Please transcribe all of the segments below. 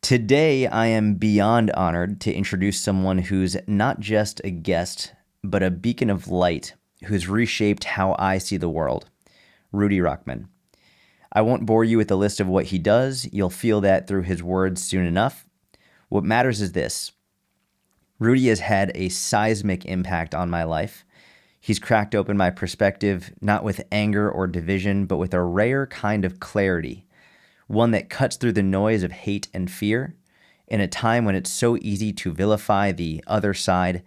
Today, I am beyond honored to introduce someone who's not just a guest, but a beacon of light who's reshaped how I see the world, Rudy Rochman. I won't bore you with the list of what he does. You'll feel that through his words soon enough. What matters is this. Rudy has had a seismic impact on my life. He's cracked open my perspective, not with anger or division, but with a rare kind of clarity, one that cuts through the noise of hate and fear. In a time when it's so easy to vilify the other side,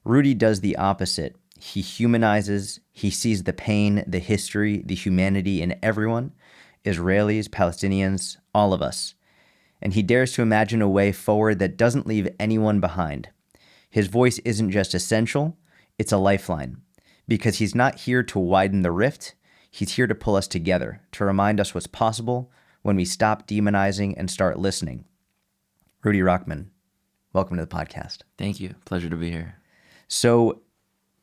Rudy does the opposite. He humanizes, he sees the pain, the history, the humanity in everyone, Israelis, Palestinians, all of us. And he dares to imagine a way forward that doesn't leave anyone behind. His voice isn't just essential, it's a lifeline. Because he's not here to widen the rift, he's here to pull us together, to remind us what's possible when we stop demonizing and start listening. Rudy Rochman, welcome to the podcast. Thank you. Pleasure to be here. So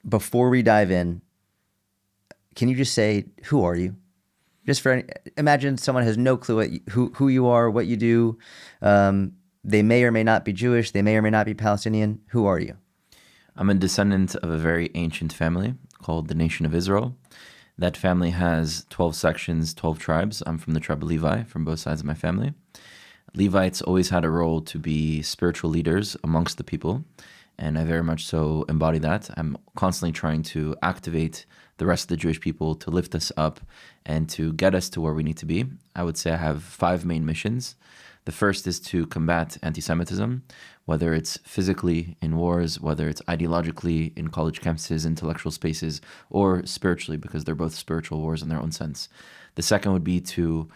before we dive in, can you just say, who are you? Just imagine someone has no clue who you are, what you do. They may or may not be Jewish. They may or may not be Palestinian. Who are you? I'm a descendant of a very ancient family called the Nation of Israel. That family has 12 sections, 12 tribes. I'm from the tribe of Levi, from both sides of my family. Levites always had a role to be spiritual leaders amongst the people, and I very much so embody that. I'm constantly trying to activate the rest of the Jewish people to lift us up and to get us to where we need to be. I would say I have 5 main missions. The first is to combat anti-Semitism, whether it's physically in wars, whether it's ideologically in college campuses, intellectual spaces, or spiritually, because they're both spiritual wars in their own sense. The second would be to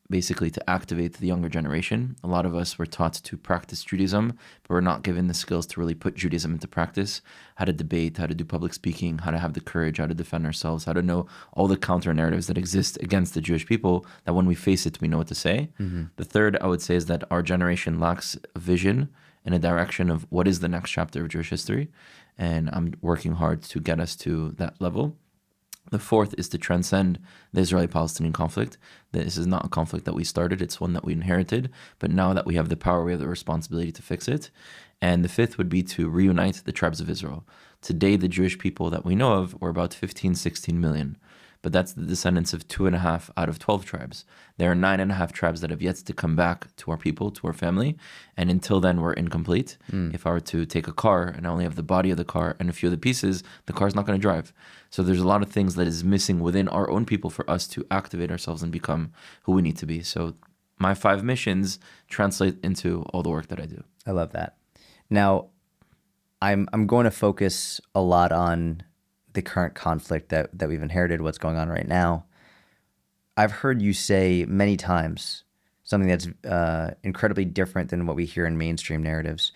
basically to activate the younger generation. A lot of us were taught to practice Judaism, but we're not given the skills to really put Judaism into practice, how to debate, how to do public speaking, how to have the courage, how to defend ourselves, how to know all the counter narratives that exist against the Jewish people, that when we face it, we know what to say. Mm-hmm. The third, I would say, is that our generation lacks a vision and a direction of what is the next chapter of Jewish history, and I'm working hard to get us to that level. The fourth is to transcend the Israeli-Palestinian conflict. This is not a conflict that we started, it's one that we inherited, but now that we have the power, we have the responsibility to fix it. And the fifth would be to reunite the tribes of Israel. Today, the Jewish people that we know of were about 15, 16 million. But that's the descendants of 2.5 out of 12 tribes. There are 9.5 tribes that have yet to come back to our people, to our family, and until then, we're incomplete. If I were to take a car and I only have the body of the car and a few of the pieces, the car's not going to drive. So there's a lot of things that is missing within our own people for us to activate ourselves and become who we need to be. So my 5 missions translate into all the work that I do. I love that. Now, I'm going to focus a lot on the current conflict that we've inherited, what's going on right now. I've heard you say many times something that's incredibly different than what we hear in mainstream narratives.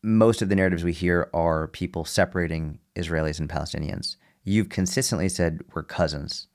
Most of the narratives we hear are people separating Israelis and Palestinians. You've consistently said we're cousins,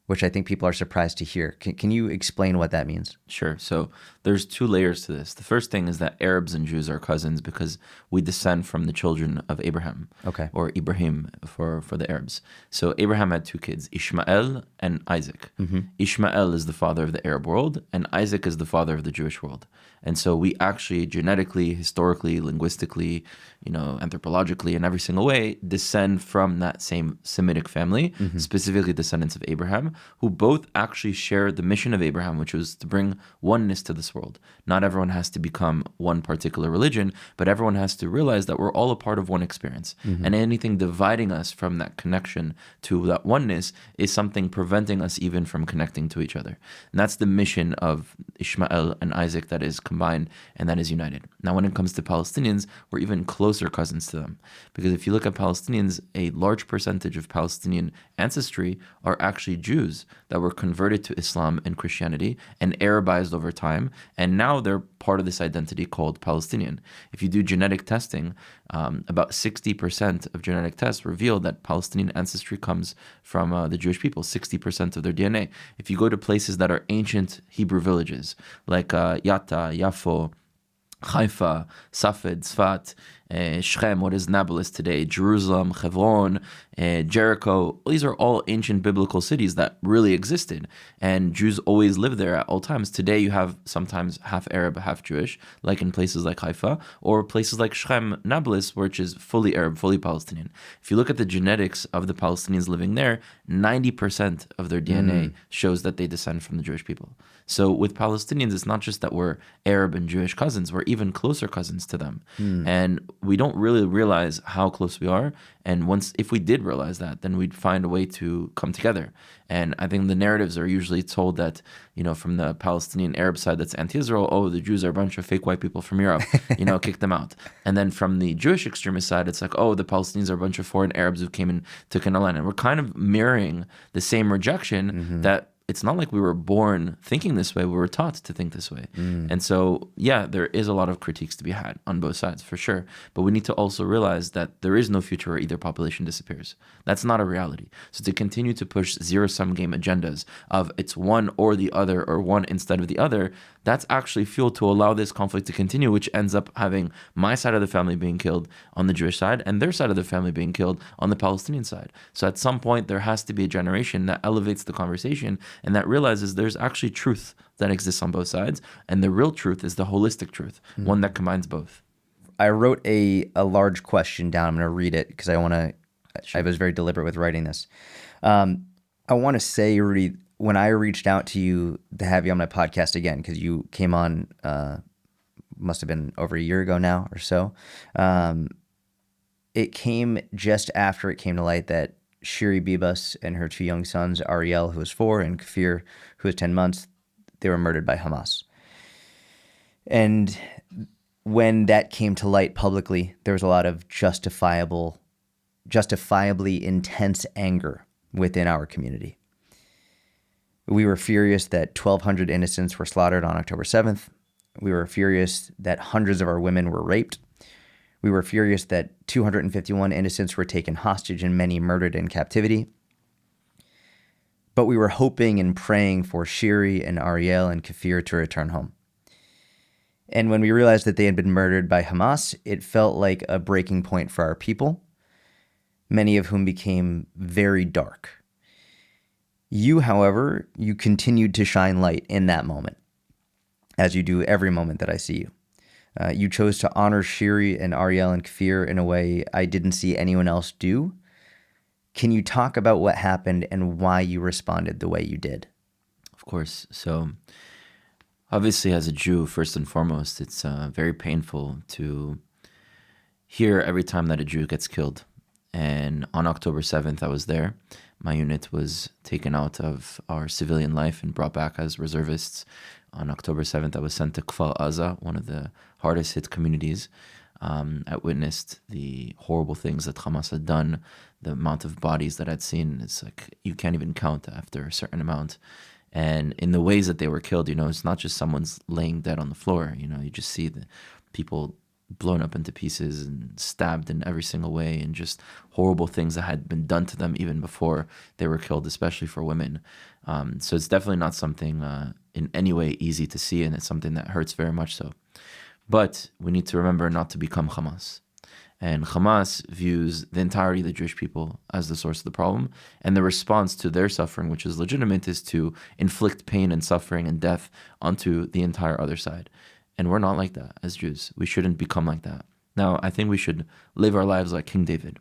which I think people are surprised to hear. Can you explain what that means? Sure. So there's 2 layers to this. The first thing is that Arabs and Jews are cousins because we descend from the children of Abraham, or Ibrahim for the Arabs. So Abraham had 2 kids, Ishmael and Isaac. Mm-hmm. Ishmael is the father of the Arab world, and Isaac is the father of the Jewish world. And so we actually genetically, historically, linguistically, anthropologically, in every single way, descend from that same Semitic family, specifically descendants of Abraham, who both actually share the mission of Abraham, which was to bring oneness to this world. Not everyone has to become one particular religion, but everyone has to realize that we're all a part of one experience. Mm-hmm. And anything dividing us from that connection to that oneness is something preventing us even from connecting to each other. And that's the mission of Ishmael and Isaac that is combined and that is united. Now, when it comes to Palestinians, we're even closer cousins to them. Because if you look at Palestinians, a large percentage of Palestinian ancestry are actually Jews that were converted to Islam and Christianity and Arabized over time, and now they're part of this identity called Palestinian. If you do genetic testing, about 60% of genetic tests reveal that Palestinian ancestry comes from the Jewish people, 60% of their DNA. If you go to places that are ancient Hebrew villages, like Yatta, Yafo, Haifa, Safed, Sfat, Shechem, what is Nablus today, Jerusalem, Hebron, Jericho. These are all ancient biblical cities that really existed, and Jews always lived there at all times. Today you have sometimes half Arab, half Jewish, like in places like Haifa, or places like Shechem, Nablus, which is fully Arab, fully Palestinian. If you look at the genetics of the Palestinians living there, 90% of their DNA shows that they descend from the Jewish people. So with Palestinians, it's not just that we're Arab and Jewish cousins, we're even closer cousins to them. And we don't really realize how close we are. And if we did realize that, then we'd find a way to come together. And I think the narratives are usually told that, from the Palestinian Arab side that's anti-Israel, oh, the Jews are a bunch of fake white people from Europe, kick them out. And then from the Jewish extremist side, it's like, oh, the Palestinians are a bunch of foreign Arabs who came and took in a land. And we're kind of mirroring the same rejection that it's not like we were born thinking this way. We were taught to think this way. And so, yeah, there is a lot of critiques to be had on both sides, for sure. But we need to also realize that there is no future where either population disappears. That's not a reality. So to continue to push zero-sum game agendas of it's one or the other or one instead of the other, that's actually fuel to allow this conflict to continue, which ends up having my side of the family being killed on the Jewish side and their side of the family being killed on the Palestinian side. So at some point, there has to be a generation that elevates the conversation and that realizes there's actually truth that exists on both sides. And the real truth is the holistic truth, one that combines both. I wrote a large question down. I'm going to read it because I was very deliberate with writing this. I want to say, Rudy, when I reached out to you to have you on my podcast again, because you came on, must have been over a year ago now or so, it came just after it came to light that Shiri Bibas and her two young sons, Ariel, who was 4, and Kfir, who was 10 months, they were murdered by Hamas. And when that came to light publicly, there was a lot of justifiably intense anger within our community. We were furious that 1,200 innocents were slaughtered on October 7th. We were furious that hundreds of our women were raped. We were furious that 251 innocents were taken hostage and many murdered in captivity. But we were hoping and praying for Shiri and Ariel and Kfir to return home. And when we realized that they had been murdered by Hamas, it felt like a breaking point for our people, many of whom became very dark. You, however, you continued to shine light in that moment, as you do every moment that I see you. You chose to honor Shiri and Ariel and Kfir in a way I didn't see anyone else do. Can you talk about what happened and why you responded the way you did? Of course. So obviously, as a Jew, first and foremost, it's very painful to hear every time that a Jew gets killed. And on October 7th, I was there. My unit was taken out of our civilian life and brought back as reservists. On October 7th, I was sent to Kfar Aza, one of the hardest hit communities. I witnessed the horrible things that Hamas had done. The amount of bodies that I'd seen, it's like you can't even count after a certain amount. And in the ways that they were killed, it's not just someone's laying dead on the floor. You just see the people blown up into pieces and stabbed in every single way, and just horrible things that had been done to them even before they were killed, especially for women. So it's definitely not something in any way easy to see, and it's something that hurts very much so. But we need to remember not to become Hamas. And Hamas views the entirety of the Jewish people as the source of the problem, and the response to their suffering, which is legitimate, is to inflict pain and suffering and death onto the entire other side. And we're not like that as Jews. We shouldn't become like that. Now, I think we should live our lives like King David.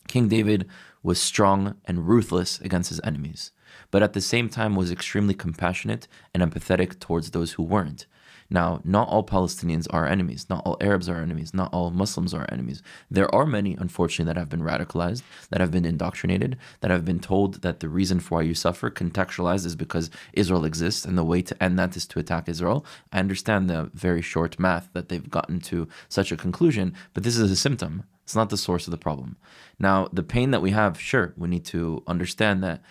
King David was strong and ruthless against his enemies, but at the same time was extremely compassionate and empathetic towards those who weren't. Now, not all Palestinians are enemies. Not all Arabs are enemies. Not all Muslims are enemies. There are many, unfortunately, that have been radicalized, that have been indoctrinated, that have been told that the reason for why you suffer, contextualized, is because Israel exists, and the way to end that is to attack Israel. I understand the very short math that they've gotten to such a conclusion, but this is a symptom. It's not the source of the problem. Now, the pain that we have, sure, we need to understand that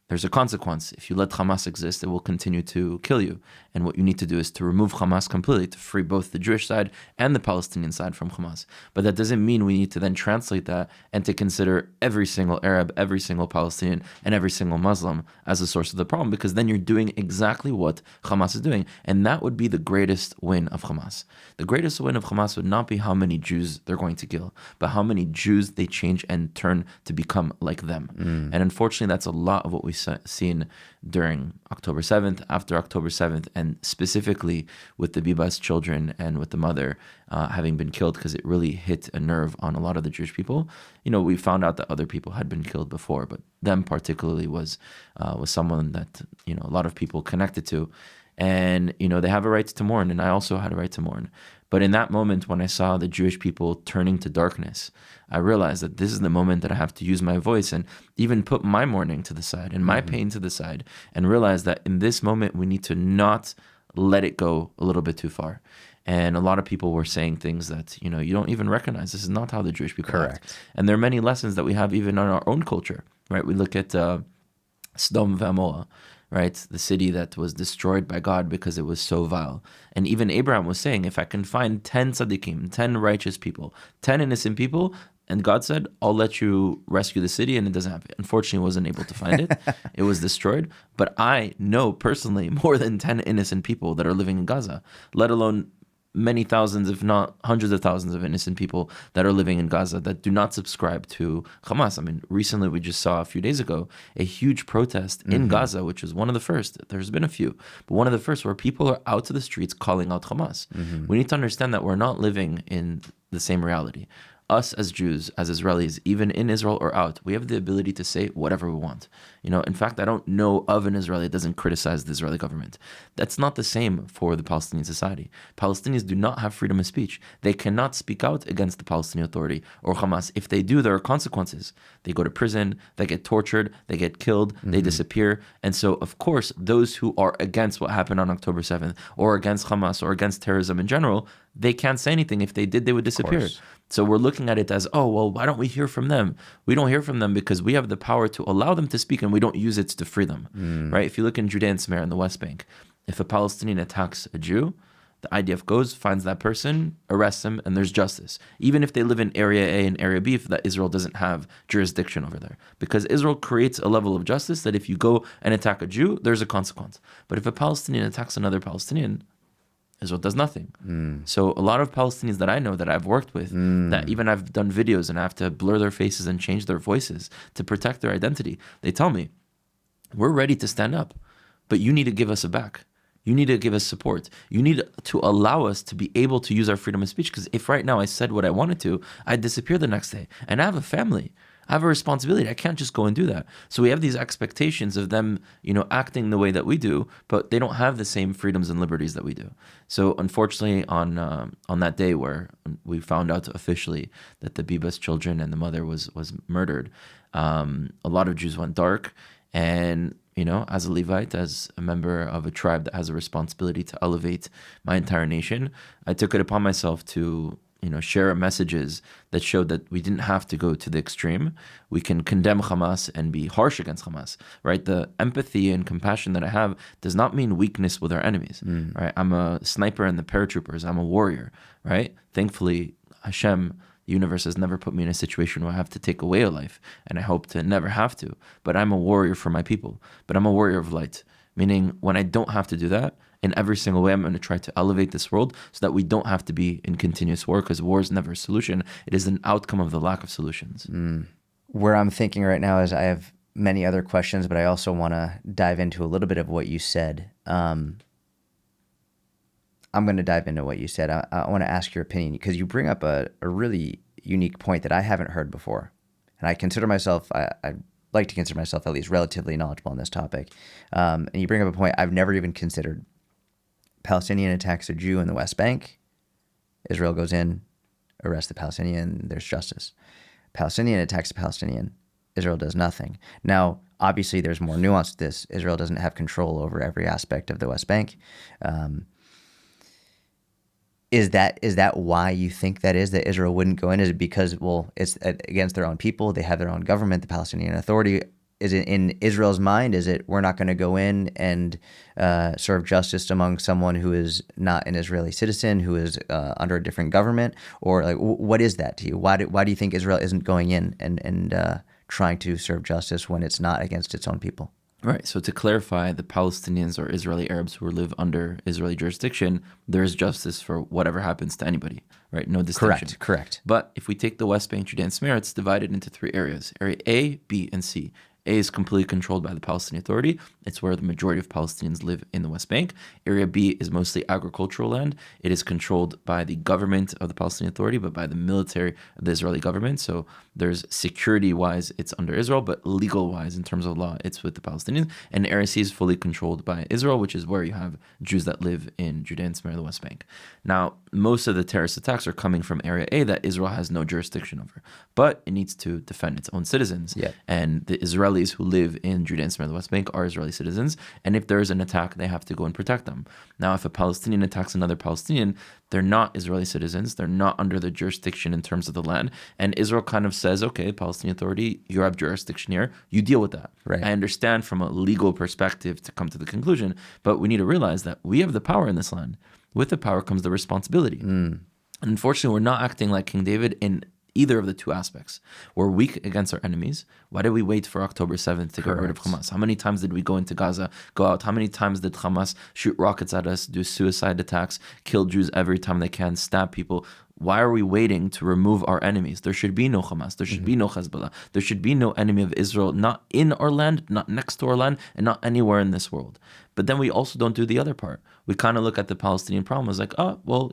there's a consequence. If you let Hamas exist, it will continue to kill you. And what you need to do is to remove Hamas completely, to free both the Jewish side and the Palestinian side from Hamas. But that doesn't mean we need to then translate that and to consider every single Arab, every single Palestinian, and every single Muslim as a source of the problem, because then you're doing exactly what Hamas is doing. And that would be the greatest win of Hamas. The greatest win of Hamas would not be how many Jews they're going to kill, but how many Jews they change and turn to become like them. And unfortunately, that's a lot of what we've seen during October 7th, after October 7th, and specifically with the Biba's children and with the mother having been killed, because it really hit a nerve on a lot of the Jewish people. We found out that other people had been killed before, but them particularly was someone that, a lot of people connected to. And, they have a right to mourn, and I also had a right to mourn. But in that moment, when I saw the Jewish people turning to darkness, I realized that this is the moment that I have to use my voice and even put my mourning to the side and my pain to the side, and realize that in this moment, we need to not let it go a little bit too far. And a lot of people were saying things that, you don't even recognize. This is not how the Jewish people act. And there are many lessons that we have even in our own culture, right? We look at Sodom V'Amorah, right? The city that was destroyed by God because it was so vile. And even Abraham was saying, if I can find 10 tzaddikim, 10 righteous people, 10 innocent people, and God said, I'll let you rescue the city, and it doesn't happen. Unfortunately, wasn't able to find it. It was destroyed. But I know personally more than 10 innocent people that are living in Gaza, let alone many thousands, if not hundreds of thousands of innocent people that are living in Gaza that do not subscribe to Hamas. I mean, recently we just saw a few days ago a huge protest in Gaza, which was one of the first. There's been a few, but one of the first where people are out to the streets calling out Hamas. We need to understand that we're not living in the same reality. Us as Jews, as Israelis, even in Israel or out, we have the ability to say whatever we want. In fact, I don't know of an Israeli that doesn't criticize the Israeli government. That's not the same for the Palestinian society. Palestinians do not have freedom of speech. They cannot speak out against the Palestinian Authority or Hamas. If they do, there are consequences. They go to prison, they get tortured, they get killed, they disappear. And so, of course, those who are against what happened on October 7th or against Hamas or against terrorism in general, they can't say anything. If they did, they would disappear. So we're looking at it as, oh, well, why don't we hear from them? We don't hear from them because we have the power to allow them to speak, and we don't use it to free them, right? If you look in Judea and Samaria in the West Bank, if a Palestinian attacks a Jew, the IDF goes, finds that person, arrests him, and there's justice. Even if they live in Area A and Area B, that Israel doesn't have jurisdiction over there. Because Israel creates a level of justice that if you go and attack a Jew, there's a consequence. But if a Palestinian attacks another Palestinian, Israel does nothing. So a lot of Palestinians that I know that I've worked with, that even I've done videos and I have to blur their faces and change their voices to protect their identity, they tell me, we're ready to stand up, but you need to give us a back. You need to give us support. You need to allow us to be able to use our freedom of speech, because if right now I said what I wanted to, I'd disappear the next day. And I have a family. I have a responsibility. I can't just go and do that. So we have these expectations of them, acting the way that we do, but they don't have the same freedoms and liberties that we do. So unfortunately, on that day where we found out officially that the Biba's children and the mother was murdered, a lot of Jews went dark. And as a Levite, as a member of a tribe that has a responsibility to elevate my entire nation, I took it upon myself to share messages that showed that we didn't have to go to the extreme. We can condemn Hamas and be harsh against Hamas, right? The empathy and compassion that I have does not mean weakness with our enemies, right? I'm a sniper in the paratroopers. I'm a warrior, right? Thankfully, Hashem, the universe, has never put me in a situation where I have to take away a life, and I hope to never have to. But I'm a warrior for my people. But I'm a warrior of light, meaning when I don't have to do that, in every single way, I'm going to try to elevate this world so that we don't have to be in continuous war, because war is never a solution. It is an outcome of the lack of solutions. Where I'm thinking right now is I have many other questions, but I also want to dive into a little bit of what you said. I'm going to dive into what you said. I want to ask your opinion, because you bring up a really unique point that I haven't heard before. And I consider myself, I like to consider myself at least relatively knowledgeable on this topic. And you bring up a point I've never even considered. Palestinian attacks a Jew in the West Bank. Israel goes in, arrests the Palestinian, there's justice. Palestinian attacks a Palestinian. Israel does nothing. Now, obviously, there's more nuance to this. Israel doesn't have control over every aspect of the West Bank. Is that why you think that Israel wouldn't go in? Is it because, well, it's against their own people, they have their own government, the Palestinian Authority? is it in Israel's mind? Is it we're not going to go in and serve justice among someone who is not an Israeli citizen, who is under a different government, or like what is that to you? Why do you think Israel isn't going in and trying to serve justice when it's not against its own people? Right. So to clarify, the Palestinians or Israeli Arabs who live under Israeli jurisdiction, there is justice for whatever happens to anybody, right? No distinction. Correct. But if we take the West Bank, Judea, and Samaria, it's divided into three areas. Area A, B, and C. A is completely controlled by the Palestinian Authority. It's where the majority of Palestinians live in the West Bank. Area B is mostly agricultural land. It is controlled by the government of the Palestinian Authority, but by the military of the Israeli government. So there's security-wise, it's under Israel, but legal-wise, in terms of law, it's with the Palestinians. And Area C is fully controlled by Israel, which is where you have Jews that live in Judea and Samaria, the West Bank. Now, most of the terrorist attacks are coming from Area A that Israel has no jurisdiction over, but it needs to defend its own citizens. Yeah. And the Israelis who live in Judea and Samaria, the West Bank, are Israeli citizens. And if there is an attack, they have to go and protect them. Now, if a Palestinian attacks another Palestinian, they're not Israeli citizens. They're not under the jurisdiction in terms of the land. And Israel kind of says, okay, Palestinian Authority, you have jurisdiction here. You deal with that. Right. I understand from a legal perspective to come to the conclusion, but we need to realize that we have the power in this land. With the power comes the responsibility. And unfortunately, we're not acting like King David in either of the two aspects. We're weak against our enemies. Why did we wait for October 7th to get rid of Hamas? How many times did we go into Gaza, go out? How many times did Hamas shoot rockets at us, do suicide attacks, kill Jews every time they can, stab people? Why are we waiting to remove our enemies? There should be no Hamas. There should be no Hezbollah. There should be no enemy of Israel, not in our land, not next to our land, and not anywhere in this world. But then we also don't do the other part. We kind of look at the Palestinian problem as like, oh, well,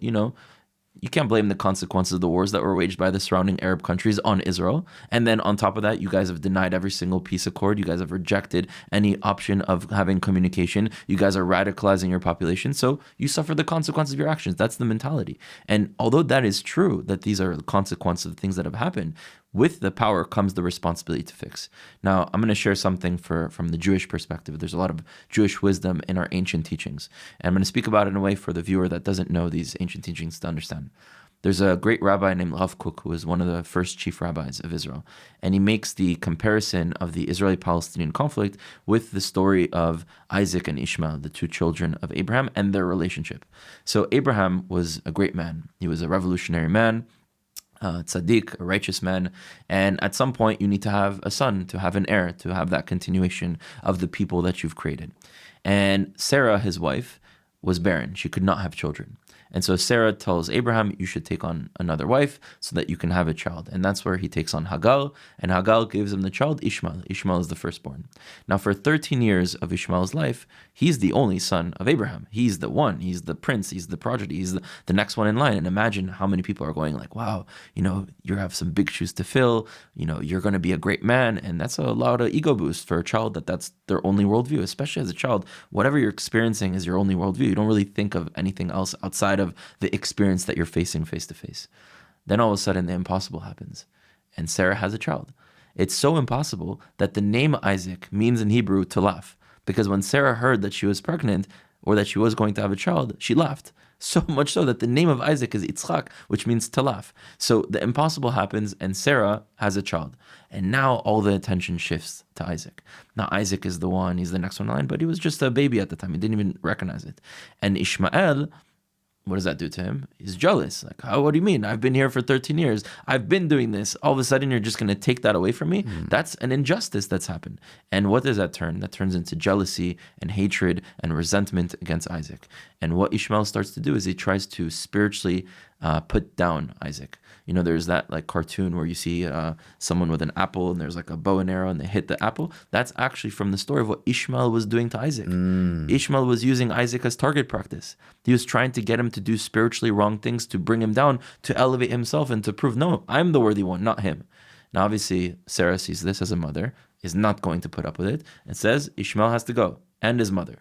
you can't blame the consequences of the wars that were waged by the surrounding Arab countries on Israel. And then on top of that, you guys have denied every single peace accord. You guys have rejected any option of having communication. You guys are radicalizing your population. So you suffer the consequences of your actions. That's the mentality. And although that is true, that these are the consequences of things that have happened, with the power comes the responsibility to fix. Now, I'm going to share something from the Jewish perspective. There's a lot of Jewish wisdom in our ancient teachings. And I'm going to speak about it in a way for the viewer that doesn't know these ancient teachings to understand. There's a great rabbi named Rav Kook, who was one of the first chief rabbis of Israel. And he makes the comparison of the Israeli-Palestinian conflict with the story of Isaac and Ishmael, the two children of Abraham, and their relationship. So Abraham was a great man. He was a revolutionary man, tzaddik, a righteous man, and at some point you need to have a son, to have an heir, to have that continuation of the people that you've created. And Sarah, his wife, was barren. She could not have children. And so Sarah tells Abraham, you should take on another wife so that you can have a child. And that's where he takes on Hagar, and Hagar gives him the child Ishmael. Ishmael is the firstborn. Now, for 13 years of Ishmael's life, he's the only son of Abraham. He's the one. He's the prince. He's the progeny. He's the next one in line. And imagine how many people are going like, wow, you have some big shoes to fill. You're going to be a great man. And that's a lot of ego boost for a child that's their only worldview, especially as a child. Whatever you're experiencing is your only worldview. You don't really think of anything else outside of the experience that you're facing face to face. Then all of a sudden the impossible happens and Sarah has a child. It's so impossible that the name Isaac means in Hebrew to laugh, because when Sarah heard that she was pregnant or that she was going to have a child, she laughed. So much so that the name of Isaac is Yitzchak, which means to laugh. So the impossible happens and Sarah has a child. And now all the attention shifts to Isaac. Now Isaac is the one, he's the next one in line, but he was just a baby at the time. He didn't even recognize it. And Ishmael, what does that do to him? He's jealous. Like, what do you mean? I've been here for 13 years. I've been doing this. All of a sudden, you're just going to take that away from me? That's an injustice that's happened. And what does that turn? That turns into jealousy and hatred and resentment against Isaac. And what Ishmael starts to do is he tries to spiritually put down Isaac. There's that like cartoon where you see someone with an apple and there's like a bow and arrow and they hit the apple. That's actually from the story of what Ishmael was doing to Isaac. Ishmael was using Isaac as target practice. He was trying to get him to do spiritually wrong things, to bring him down, to elevate himself and to prove, no, I'm the worthy one, not him. Now, obviously, Sarah sees this as a mother, is not going to put up with it, and says Ishmael has to go, and his mother.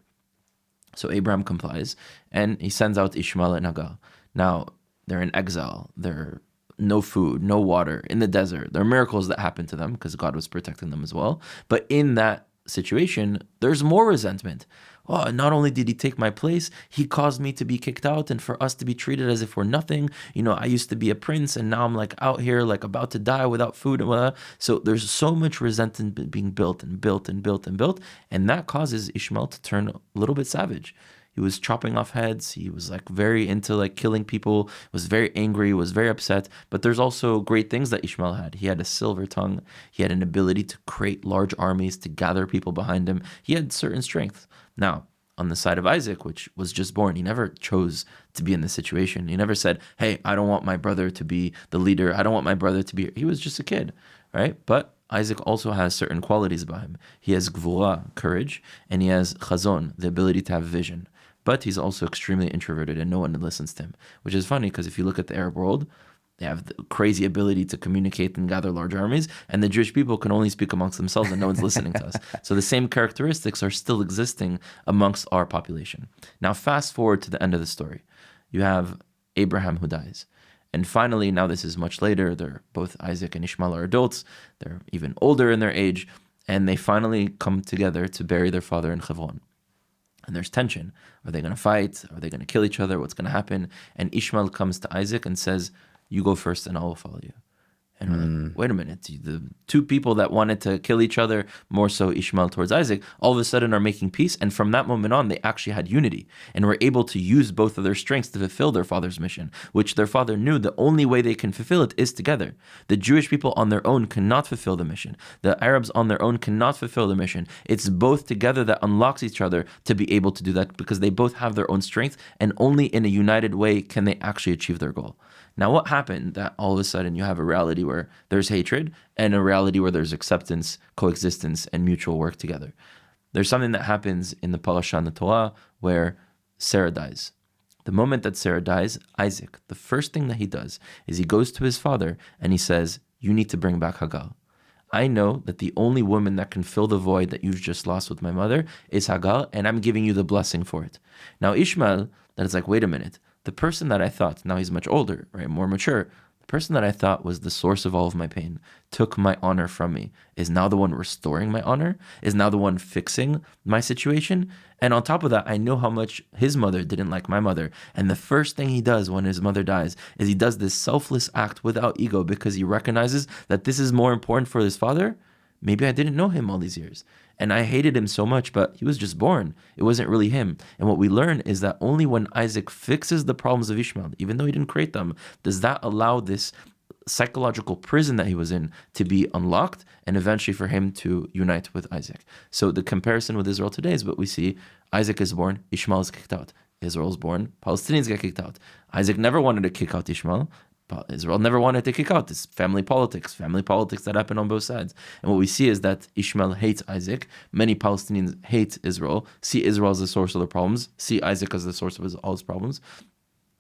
So Abraham complies, and he sends out Ishmael and Hagar. Now, they're in exile. They're no food, no water, in the desert. There are miracles that happen to them because God was protecting them as well. But in that situation, there's more resentment. Oh, not only did he take my place, he caused me to be kicked out and for us to be treated as if we're nothing. I used to be a prince and now I'm like out here like about to die without food and blah. So there's so much resentment being built and built and built and built. And that causes Ishmael to turn a little bit savage. He was chopping off heads. He was like very into like killing people, was very angry, was very upset. But there's also great things that Ishmael had. He had a silver tongue. He had an ability to create large armies, to gather people behind him. He had certain strength. Now, on the side of Isaac, which was just born, he never chose to be in this situation. He never said, hey, I don't want my brother to be the leader. I don't want my brother to be... He was just a kid, right? But Isaac also has certain qualities about him. He has gvura, courage, and he has chazon, the ability to have vision. But he's also extremely introverted and no one listens to him, which is funny because if you look at the Arab world, they have the crazy ability to communicate and gather large armies, and the Jewish people can only speak amongst themselves and no one's listening to us. So the same characteristics are still existing amongst our population. Now fast forward to the end of the story. You have Abraham who dies. And finally, now this is much later, they're both Isaac and Ishmael are adults, they're even older in their age, and they finally come together to bury their father in Hebron. And there's tension. Are they going to fight? Are they going to kill each other? What's going to happen? And Ishmael comes to Isaac and says, you go first and I will follow you. And we're like, wait a minute. The two people that wanted to kill each other, more so Ishmael towards Isaac, all of a sudden are making peace. And from that moment on, they actually had unity and were able to use both of their strengths to fulfill their father's mission, which their father knew the only way they can fulfill it is together. The Jewish people on their own cannot fulfill the mission. The Arabs on their own cannot fulfill the mission. It's both together that unlocks each other to be able to do that because they both have their own strength and only in a united way can they actually achieve their goal. Now, what happened that all of a sudden you have a reality where there's hatred and a reality where there's acceptance, coexistence, and mutual work together? There's something that happens in the parasha in the Torah where Sarah dies. The moment that Sarah dies, Isaac, the first thing that he does is he goes to his father and he says, you need to bring back Hagar. I know that the only woman that can fill the void that you've just lost with my mother is Hagar, and I'm giving you the blessing for it. Now, Ishmael, that is like, wait a minute. The person that I thought, now he's much older, right, more mature, the person that I thought was the source of all of my pain, took my honor from me, is now the one restoring my honor, is now the one fixing my situation. And on top of that, I know how much his mother didn't like my mother. And the first thing he does when his mother dies is he does this selfless act without ego because he recognizes that this is more important for his father. Maybe I didn't know him all these years. And I hated him so much, but he was just born. It wasn't really him. And what we learn is that only when Isaac fixes the problems of Ishmael, even though he didn't create them, does that allow this psychological prison that he was in to be unlocked and eventually for him to unite with Isaac. So the comparison with Israel today is what we see. Isaac is born, Ishmael is kicked out. Israel is born, Palestinians get kicked out. Isaac never wanted to kick out Ishmael. Israel never wanted to kick out this family politics that happen on both sides. And what we see is that Ishmael hates Isaac. Many Palestinians hate Israel, see Israel as the source of the problems, see Isaac as the source of all his problems.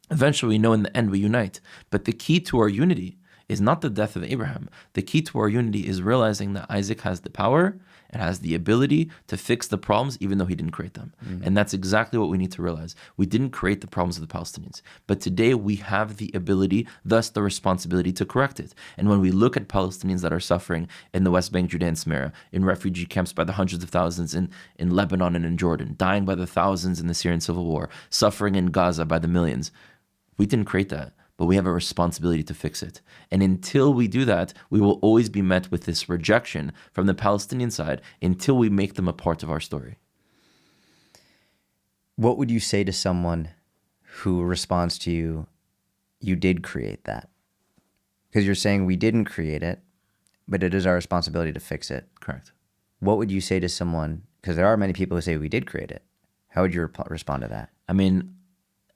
Eventually, we know in the end we unite. But the key to our unity is not the death of Abraham. The key to our unity is realizing that Isaac has the power and has the ability to fix the problems even though he didn't create them. And that's exactly what we need to realize. We didn't create the problems of the Palestinians, but today we have the ability, thus the responsibility to correct it. And when we look at Palestinians that are suffering in the West Bank, Judea and Samaria, in refugee camps by the hundreds of thousands in Lebanon and in Jordan, dying by the thousands in the Syrian civil war, suffering in Gaza by the millions, we didn't create that. But we have a responsibility to fix it. And until we do that, we will always be met with this rejection from the Palestinian side until we make them a part of our story. What would you say to someone who responds to you, you did create that? Because you're saying we didn't create it, but it is our responsibility to fix it. Correct. What would you say to someone, because there are many people who say we did create it. How would you respond to that? I mean,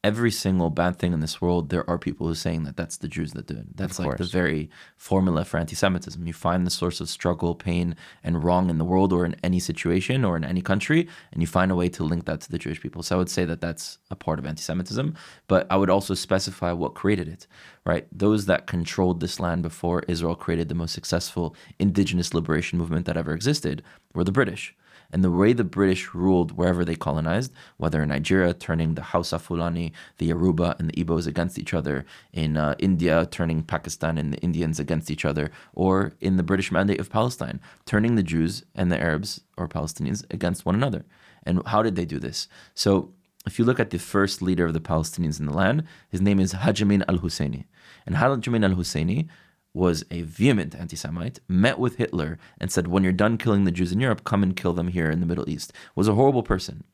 every single bad thing in this world, there are people who are saying that that's the Jews that did it. That's like the very formula for anti-Semitism. You find the source of struggle, pain, and wrong in the world or in any situation or in any country, and you find a way to link that to the Jewish people. So I would say that that's a part of anti-Semitism, but I would also specify what created it, right? Those that controlled this land before Israel created the most successful indigenous liberation movement that ever existed were the British. And the way the British ruled wherever they colonized, whether in Nigeria, turning the Hausa Fulani, the Yoruba, and the Igbos against each other, in India, turning Pakistan and the Indians against each other, or in the British Mandate of Palestine, turning the Jews and the Arabs or Palestinians against one another. And how did they do this? So if you look at the first leader of the Palestinians in the land, his name is Haj Amin al-Husseini. And Haj Amin al-Husseini was a vehement anti-Semite, met with Hitler and said, when you're done killing the Jews in Europe, come and kill them here in the Middle East. Was a horrible person.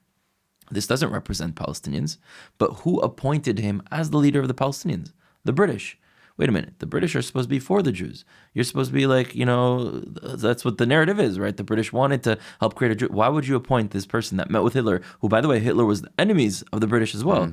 This doesn't represent Palestinians, but who appointed him as the leader of the Palestinians? The British. Wait a minute, the British are supposed to be for the Jews. You're supposed to be like, that's what the narrative is, right? The British wanted to help create a Jew. Why would you appoint this person that met with Hitler, who, by the way, Hitler was the enemies of the British as well?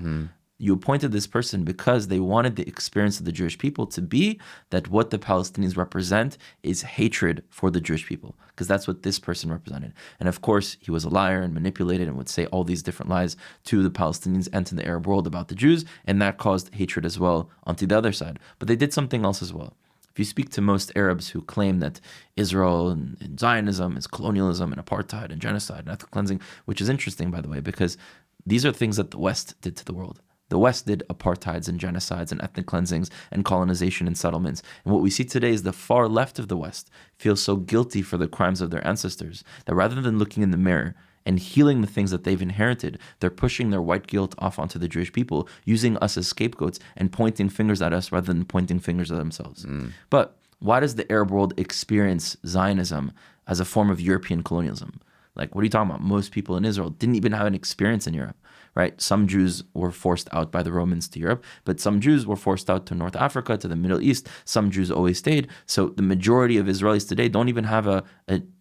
You appointed this person because they wanted the experience of the Jewish people to be that what the Palestinians represent is hatred for the Jewish people, because that's what this person represented. And of course, he was a liar and manipulated and would say all these different lies to the Palestinians and to the Arab world about the Jews, and that caused hatred as well onto the other side. But they did something else as well. If you speak to most Arabs who claim that Israel and Zionism is colonialism and apartheid and genocide and ethnic cleansing, which is interesting, by the way, because these are things that the West did to the world. The West did apartheids and genocides and ethnic cleansings and colonization and settlements. And what we see today is the far left of the West feels so guilty for the crimes of their ancestors that rather than looking in the mirror and healing the things that they've inherited, they're pushing their white guilt off onto the Jewish people, using us as scapegoats and pointing fingers at us rather than pointing fingers at themselves. But why does the Arab world experience Zionism as a form of European colonialism? Like, what are you talking about? Most people in Israel didn't even have an experience in Europe. Right? Some Jews were forced out by the Romans to Europe, but some Jews were forced out to North Africa, to the Middle East. Some Jews always stayed. So the majority of Israelis today don't even have a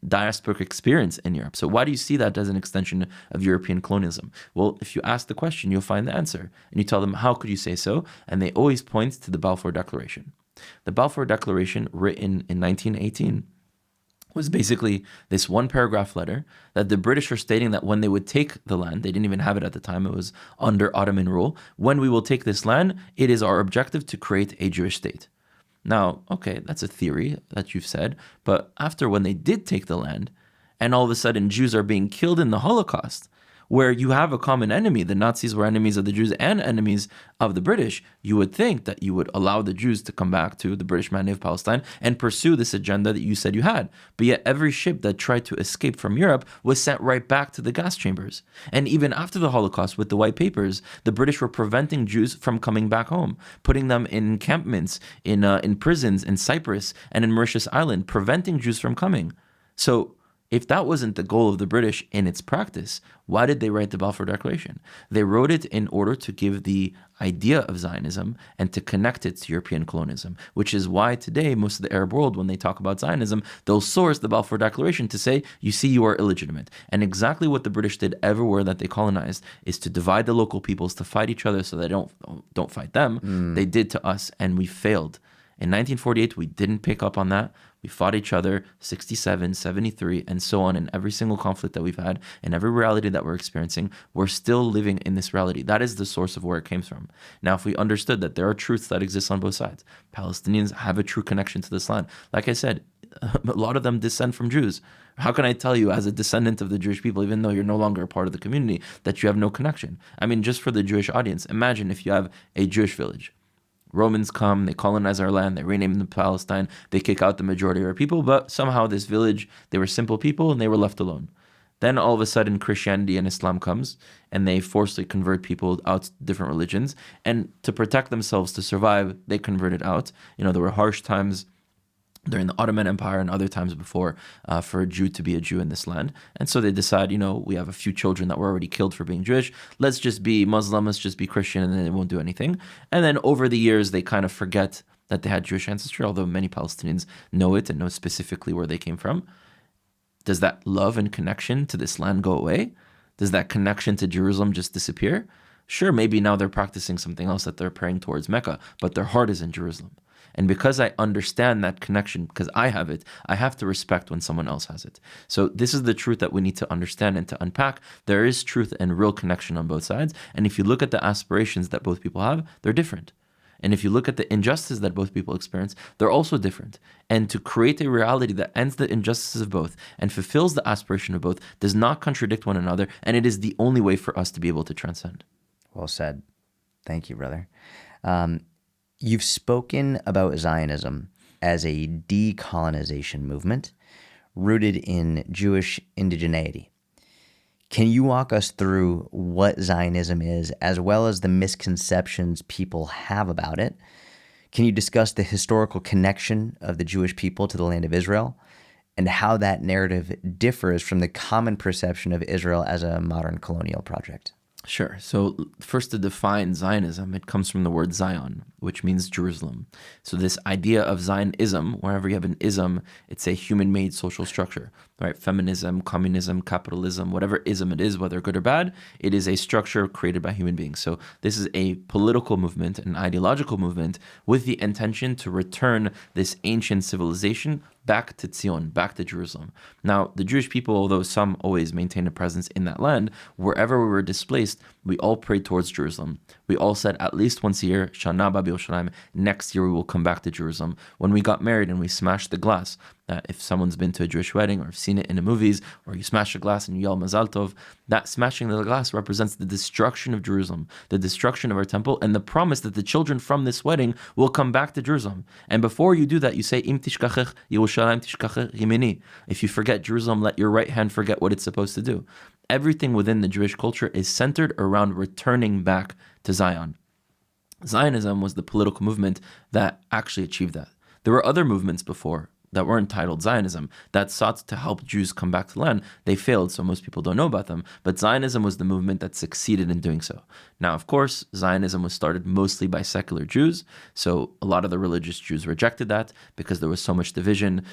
diasporic experience in Europe. So why do you see that as an extension of European colonialism? Well, if you ask the question, you'll find the answer. And you tell them, how could you say so? And they always point to the Balfour Declaration. The Balfour Declaration, written in 1918, was basically this one paragraph letter that the British are stating that when they would take the land, they didn't even have it at the time, it was under Ottoman rule, when we will take this land, it is our objective to create a Jewish state. Now, okay, that's a theory that you've said, but after when they did take the land, and all of a sudden Jews are being killed in the Holocaust, where you have a common enemy, the Nazis were enemies of the Jews and enemies of the British, you would think that you would allow the Jews to come back to the British Mandate of Palestine and pursue this agenda that you said you had. But yet every ship that tried to escape from Europe was sent right back to the gas chambers. And even after the Holocaust with the White Papers, the British were preventing Jews from coming back home, putting them in encampments, in prisons in Cyprus and in Mauritius Island, preventing Jews from coming. So if that wasn't the goal of the British in its practice, why did they write the Balfour Declaration? They wrote it in order to give the idea of Zionism and to connect it to European colonialism, which is why today most of the Arab world, when they talk about Zionism, they'll source the Balfour Declaration to say, you see, you are illegitimate. And exactly what the British did everywhere that they colonized is to divide the local peoples, to fight each other so they don't fight them. They did to us, and we failed. In 1948, we didn't pick up on that. We fought each other, 67, 73, and so on, in every single conflict that we've had, in every reality that we're experiencing. We're still living in this reality. That is the source of where it came from. Now, if we understood that there are truths that exist on both sides, Palestinians have a true connection to this land. Like I said, a lot of them descend from Jews. How can I tell you, as a descendant of the Jewish people, even though you're no longer a part of the community, that you have no connection? I mean, just for the Jewish audience, imagine if you have a Jewish village. Romans come, they colonize our land, they rename them Palestine, they kick out the majority of our people, but somehow this village, they were simple people and they were left alone. Then all of a sudden Christianity and Islam comes and they forcibly convert people out to different religions, and to protect themselves, to survive, they converted out. There were harsh times during the Ottoman Empire and other times before for a Jew to be a Jew in this land. And so they decide, we have a few children that were already killed for being Jewish. Let's just be Muslim, let's just be Christian, and then it won't do anything. And then over the years, they kind of forget that they had Jewish ancestry, although many Palestinians know it and know specifically where they came from. Does that love and connection to this land go away? Does that connection to Jerusalem just disappear? Sure, maybe now they're practicing something else, that they're praying towards Mecca, but their heart is in Jerusalem. And because I understand that connection, because I have it, I have to respect when someone else has it. So this is the truth that we need to understand and to unpack. There is truth and real connection on both sides. And if you look at the aspirations that both people have, they're different. And if you look at the injustices that both people experience, they're also different. And to create a reality that ends the injustices of both and fulfills the aspiration of both does not contradict one another, and it is the only way for us to be able to transcend. Well said. Thank you, brother. You've spoken about Zionism as a decolonization movement rooted in Jewish indigeneity. Can you walk us through what Zionism is, as well as the misconceptions people have about it? Can you discuss the historical connection of the Jewish people to the land of Israel, and how that narrative differs from the common perception of Israel as a modern colonial project? Sure. So first, to define Zionism, it comes from the word Zion, which means Jerusalem. So this idea of Zionism, wherever you have an ism, it's a human-made social structure, right? Feminism, communism, capitalism, whatever ism it is, whether good or bad, it is a structure created by human beings. So this is a political movement, an ideological movement, with the intention to return this ancient civilization back to Zion, back to Jerusalem. Now, the Jewish people, although some always maintained a presence in that land, wherever we were displaced, we all prayed towards Jerusalem. We all said at least once a year, Shana Ba B'Yerushalayim, next year we will come back to Jerusalem. When we got married and we smashed the glass, if someone's been to a Jewish wedding or have seen it in the movies, or you smash a glass and you yell Mazal Tov, that smashing of the glass represents the destruction of Jerusalem, the destruction of our temple, and the promise that the children from this wedding will come back to Jerusalem. And before you do that, you say, Im tishkachech Yerushalayim tishkachech yimini. If you forget Jerusalem, let your right hand forget what it's supposed to do. Everything within the Jewish culture is centered around returning back to Zion. Zionism was the political movement that actually achieved that. There were other movements before that weren't titled Zionism that sought to help Jews come back to the land. They failed, so most people don't know about them. But Zionism was the movement that succeeded in doing so. Now, of course, Zionism was started mostly by secular Jews, so a lot of the religious Jews rejected that because there was so much division.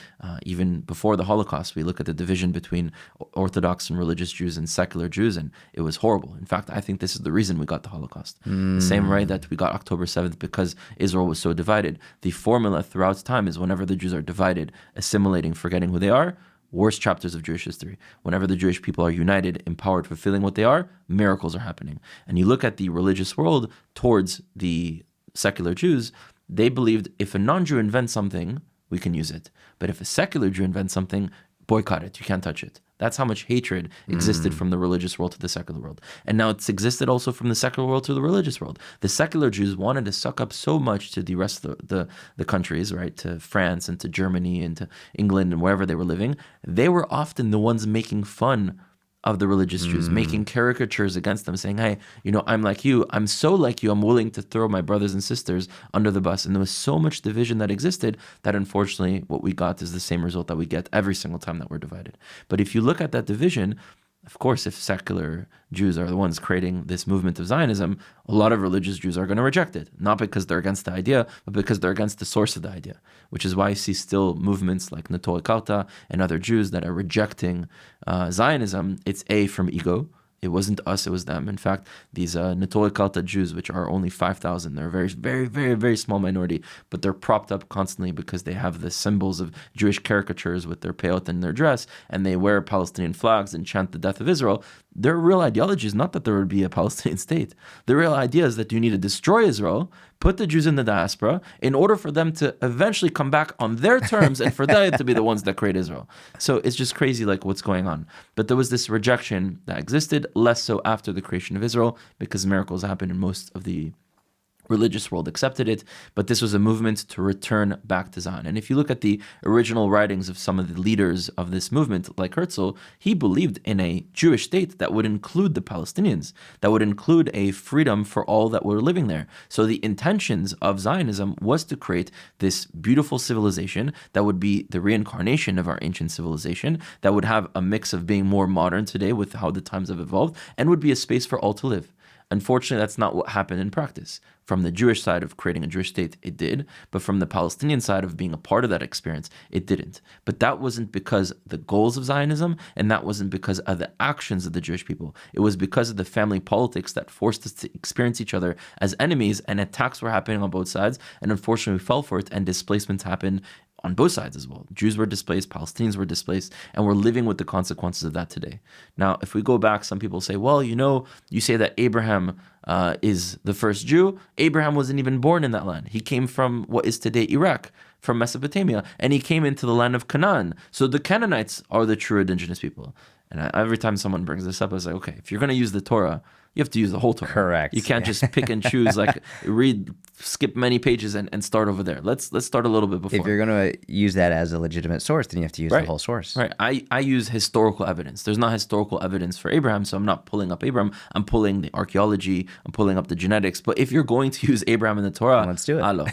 Even before the Holocaust, we look at the division between Orthodox and religious Jews and secular Jews, and it was horrible. In fact, I think this is the reason we got the Holocaust. The same way that we got October 7th because Israel was so divided. The formula throughout time is whenever the Jews are divided, assimilating, forgetting who they are, worst chapters of Jewish history. Whenever the Jewish people are united, empowered, fulfilling what they are, miracles are happening. And you look at the religious world towards the secular Jews, they believed if a non-Jew invents something, we can use it. But if a secular Jew invents something, boycott it, you can't touch it. That's how much hatred existed from the religious world to the secular world. And now it's existed also from the secular world to the religious world. The secular Jews wanted to suck up so much to the rest of the countries, right, to France and to Germany and to England and wherever they were living. They were often the ones making fun of the religious Jews, making caricatures against them, saying, hey, I'm like you, I'm so like you, I'm willing to throw my brothers and sisters under the bus. And there was so much division that existed that unfortunately what we got is the same result that we get every single time that we're divided. But if you look at that division, of course, if secular Jews are the ones creating this movement of Zionism, a lot of religious Jews are going to reject it, not because they're against the idea, but because they're against the source of the idea, which is why you see still movements like Natoi Kauta and other Jews that are rejecting Zionism. It's from ego. It wasn't us, it was them. In fact, these Natoi Kauta Jews, which are only 5,000, they're a very, very, very, very small minority, but they're propped up constantly because they have the symbols of Jewish caricatures with their payot and their dress, and they wear Palestinian flags and chant the death of Israel. Their real ideology is not that there would be a Palestinian state. The real idea is that you need to destroy Israel, put the Jews in the diaspora, in order for them to eventually come back on their terms and for them to be the ones that create Israel. So it's just crazy like what's going on. But there was this rejection that existed, less so after the creation of Israel, because miracles happened in most of the religious world accepted it, but this was a movement to return back to Zion. And if you look at the original writings of some of the leaders of this movement, like Herzl, he believed in a Jewish state that would include the Palestinians, that would include a freedom for all that were living there. So the intentions of Zionism was to create this beautiful civilization that would be the reincarnation of our ancient civilization, that would have a mix of being more modern today with how the times have evolved, and would be a space for all to live. Unfortunately, that's not what happened in practice. From the Jewish side of creating a Jewish state, it did. But from the Palestinian side of being a part of that experience, it didn't. But that wasn't because of the goals of Zionism, and that wasn't because of the actions of the Jewish people. It was because of the family politics that forced us to experience each other as enemies, and attacks were happening on both sides. And unfortunately, we fell for it, and displacements happened on both sides as well. Jews were displaced, Palestinians were displaced, and we're living with the consequences of that today. Now, if we go back, some people say, well, you say that Abraham is the first Jew. Abraham wasn't even born in that land. He came from what is today Iraq, from Mesopotamia, and he came into the land of Canaan. So the Canaanites are the true indigenous people. And every time someone brings this up, I was like, okay, if you're going to use the Torah, you have to use the whole Torah. Correct. You can't just pick and choose, skip many pages and start over there. Let's start a little bit before. If you're going to use that as a legitimate source, then you have to use the whole source. Right. I use historical evidence. There's not historical evidence for Abraham, so I'm not pulling up Abraham. I'm pulling the archaeology. I'm pulling up the genetics. But if you're going to use Abraham in the Torah, let's do it. Hello,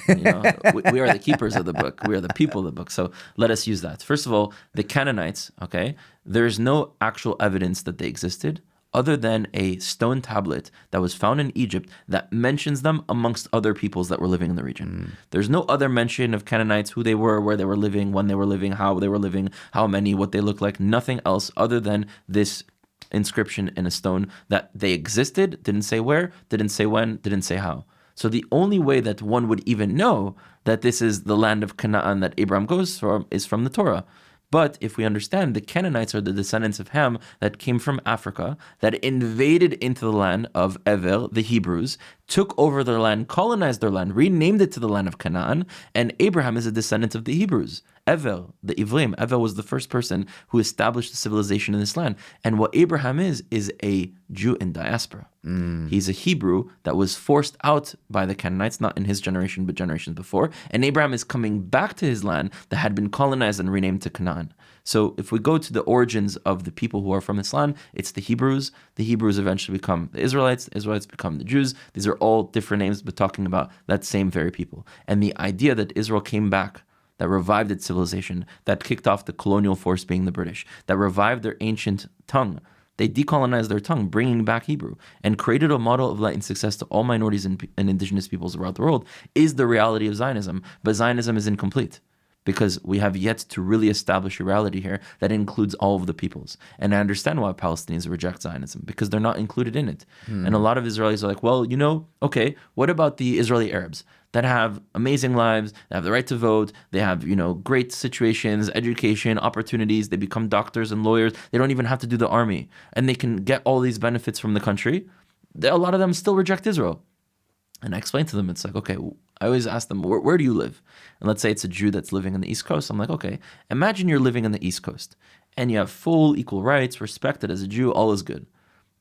we are the keepers of the book. We are the people of the book. So let us use that. First of all, the Canaanites, okay, there's no actual evidence that they existed, other than a stone tablet that was found in Egypt that mentions them amongst other peoples that were living in the region. There's no other mention of Canaanites, who they were, where they were living, when they were living, how they were living, how many, what they looked like, nothing else other than this inscription in a stone that they existed, didn't say where, didn't say when, didn't say how. So the only way that one would even know that this is the land of Canaan that Abraham goes from is from the Torah. But if we understand, the Canaanites are the descendants of Ham that came from Africa, that invaded into the land of Ever, the Hebrews, took over their land, colonized their land, renamed it to the land of Canaan, and Abraham is a descendant of the Hebrews. Ever, the Ivrim, Ever was the first person who established a civilization in this land. And what Abraham is a Jew in diaspora. He's a Hebrew that was forced out by the Canaanites, not in his generation, but generations before. And Abraham is coming back to his land that had been colonized and renamed to Canaan. So if we go to the origins of the people who are from this land, it's the Hebrews. The Hebrews eventually become the Israelites. The Israelites become the Jews. These are all different names, but talking about that same very people. And the idea that Israel came back, that revived its civilization, that kicked off the colonial force being the British, that revived their ancient tongue. They decolonized their tongue, bringing back Hebrew, and created a model of light and success to all minorities and indigenous peoples around the world, is the reality of Zionism. But Zionism is incomplete, because we have yet to really establish a reality here that includes all of the peoples. And I understand why Palestinians reject Zionism, because they're not included in it. And a lot of Israelis are like, well, okay, what about the Israeli Arabs that have amazing lives, that have the right to vote, they have, great situations, education, opportunities, they become doctors and lawyers, they don't even have to do the army, and they can get all these benefits from the country. A lot of them still reject Israel. And I explain to them, it's like, okay, I always ask them, where do you live? And let's say it's a Jew that's living in the East Coast. I'm like, okay, imagine you're living in the East Coast and you have full equal rights, respected as a Jew, all is good.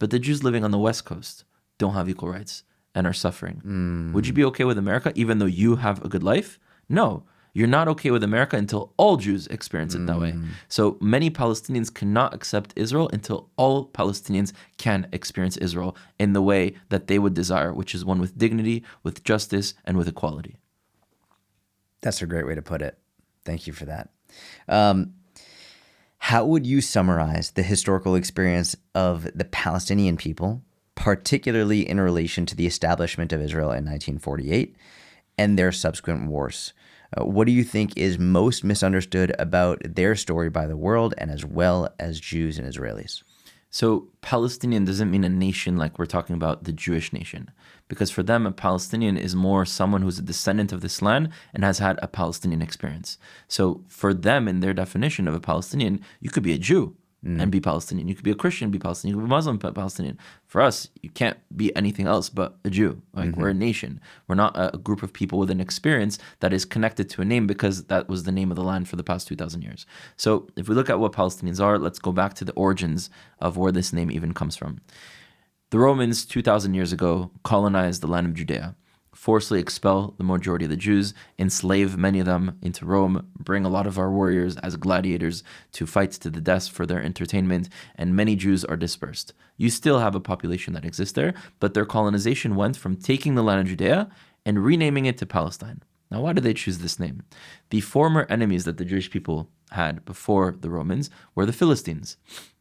But the Jews living on the West Coast don't have equal rights and are suffering. Would you be okay with America even though you have a good life? No. You're not okay with America until all Jews experience it that way. So many Palestinians cannot accept Israel until all Palestinians can experience Israel in the way that they would desire, which is one with dignity, with justice, and with equality. That's a great way to put it. Thank you for that. How would you summarize the historical experience of the Palestinian people, particularly in relation to the establishment of Israel in 1948 and their subsequent wars? What do you think is most misunderstood about their story by the world, and as well as Jews and Israelis? So Palestinian doesn't mean a nation like we're talking about the Jewish nation, because for them, a Palestinian is more someone who's a descendant of this land and has had a Palestinian experience. So for them, in their definition of a Palestinian, you could be a Jew and be Palestinian. You could be a Christian, be Palestinian. You could be Muslim, but Palestinian. For us, you can't be anything else but a Jew. We're a nation. We're not a group of people with an experience that is connected to a name because that was the name of the land for the past 2,000 years. So if we look at what Palestinians are, let's go back to the origins of where this name even comes from. The Romans, 2,000 years ago, colonized the land of Judea, forcibly expel the majority of the Jews, enslave many of them into Rome, bring a lot of our warriors as gladiators to fight to the death for their entertainment, and many Jews are dispersed. You still have a population that exists there, but their colonization went from taking the land of Judea and renaming it to Palestine. Now, why did they choose this name? The former enemies that the Jewish people had before the Romans were the Philistines.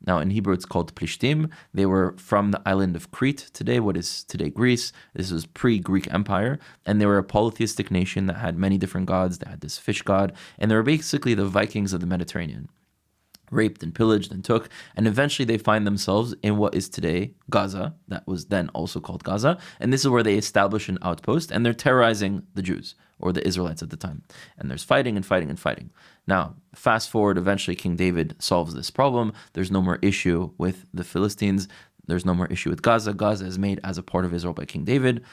Now, in Hebrew, it's called Plishtim. They were from the island of Crete today, what is today Greece. This was pre-Greek Empire, and they were a polytheistic nation that had many different gods. They had this fish god, and they were basically the Vikings of the Mediterranean. Raped and pillaged and took, and eventually they find themselves in what is today Gaza, that was then also called Gaza, and this is where they establish an outpost, and they're terrorizing the Jews or the Israelites at the time. And there's fighting and fighting and fighting. Now, fast forward, eventually King David solves this problem. There's no more issue with the Philistines. There's no more issue with Gaza. Gaza is made as a part of Israel by King David.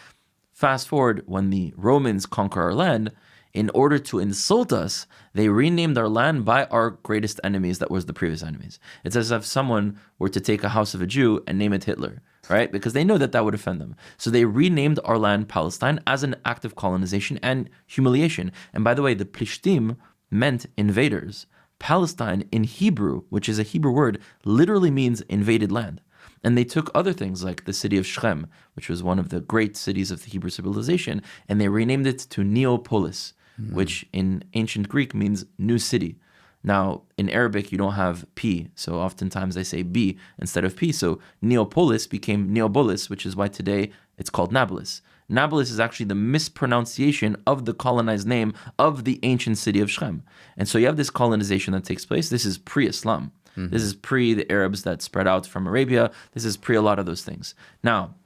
Fast forward, when the Romans conquer our land, in order to insult us, they renamed our land by our greatest enemies, that was the previous enemies. It's as if someone were to take a house of a Jew and name it Hitler, right? Because they know that that would offend them. So they renamed our land Palestine as an act of colonization and humiliation. And by the way, the Plishtim meant invaders. Palestine in Hebrew, which is a Hebrew word, literally means invaded land. And they took other things like the city of Shechem, which was one of the great cities of the Hebrew civilization, and they renamed it to Neapolis, which in ancient Greek means new city. Now, in Arabic, you don't have P, so oftentimes they say B instead of P. So Neapolis became Neapolis, which is why today it's called Nablus. Nablus is actually the mispronunciation of the colonized name of the ancient city of Shechem. And so you have this colonization that takes place. This is pre-Islam. This is pre the Arabs that spread out from Arabia. This is pre a lot of those things. Now,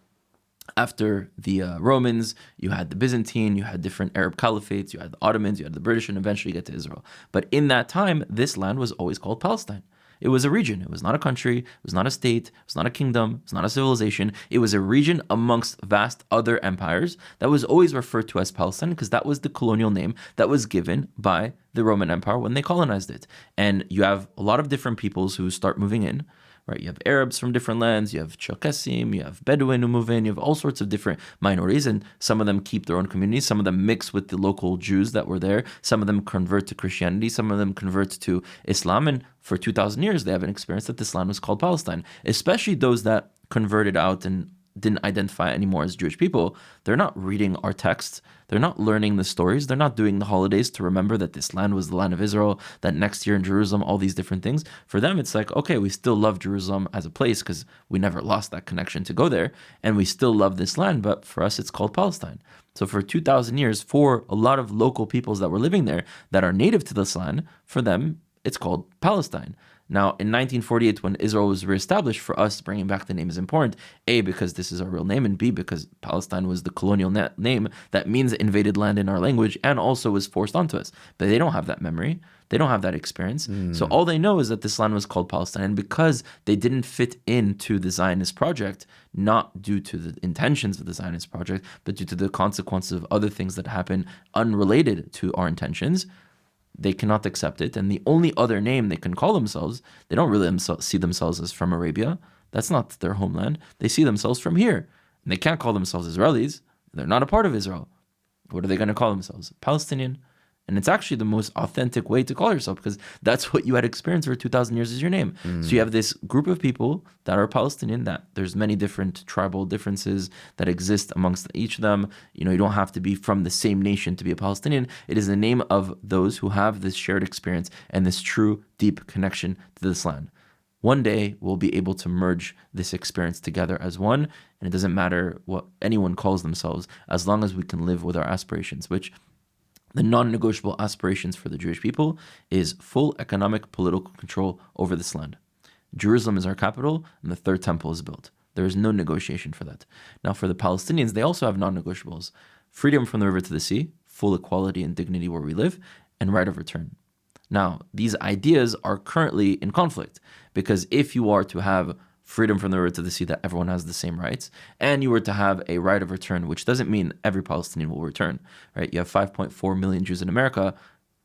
after the Romans, you had the Byzantine, you had different Arab caliphates, you had the Ottomans, you had the British, and eventually you get to Israel. But in that time, this land was always called Palestine. It was a region. It was not a country. It was not a state. It was not a kingdom. It was not a civilization. It was a region amongst vast other empires that was always referred to as Palestine because that was the colonial name that was given by the Roman Empire when they colonized it. And you have a lot of different peoples who start moving in. Right, you have Arabs from different lands, you have Cherkessim, you have Bedouin who move in, you have all sorts of different minorities, and some of them keep their own communities, some of them mix with the local Jews that were there, some of them convert to Christianity, some of them convert to Islam, and for 2,000 years they have an experience that this land was called Palestine, especially those that converted out and didn't identify anymore as Jewish people. They're not reading our texts. They're not learning the stories. They're not doing the holidays to remember that this land was the land of Israel, that next year in Jerusalem, all these different things. For them, it's like, okay, we still love Jerusalem as a place because we never lost that connection to go there. And we still love this land, but for us, it's called Palestine. So for 2,000 years, for a lot of local peoples that were living there that are native to this land, for them, it's called Palestine. Now, in 1948, when Israel was reestablished, for us, bringing back the name is important. A, because this is our real name, and B, because Palestine was the colonial name that means invaded land in our language and also was forced onto us. But they don't have that memory. They don't have that experience. So all they know is that this land was called Palestine. And because they didn't fit into the Zionist project, not due to the intentions of the Zionist project, but due to the consequences of other things that happen unrelated to our intentions, they cannot accept it. And the only other name they can call themselves, they don't really see themselves as from Arabia. That's not their homeland. They see themselves from here. And they can't call themselves Israelis. They're not a part of Israel. What are they going to call themselves? Palestinian. And it's actually the most authentic way to call yourself because that's what you had experienced for 2,000 years as your name. So you have this group of people that are Palestinian, that there's many different tribal differences that exist amongst each of them. You know, you don't have to be from the same nation to be a Palestinian. It is the name of those who have this shared experience and this true, deep connection to this land. One day, we'll be able to merge this experience together as one, and it doesn't matter what anyone calls themselves as long as we can live with our aspirations, which the non-negotiable aspirations for the Jewish people is full economic, political control over this land. Jerusalem is our capital, and the third temple is built. There is no negotiation for that. Now, for the Palestinians, they also have non-negotiables. Freedom from the river to the sea, full equality and dignity where we live, and right of return. Now, these ideas are currently in conflict, because if you are to have freedom from the river to the sea, that everyone has the same rights, and you were to have a right of return, which doesn't mean every Palestinian will return, right? You have 5.4 million Jews in America,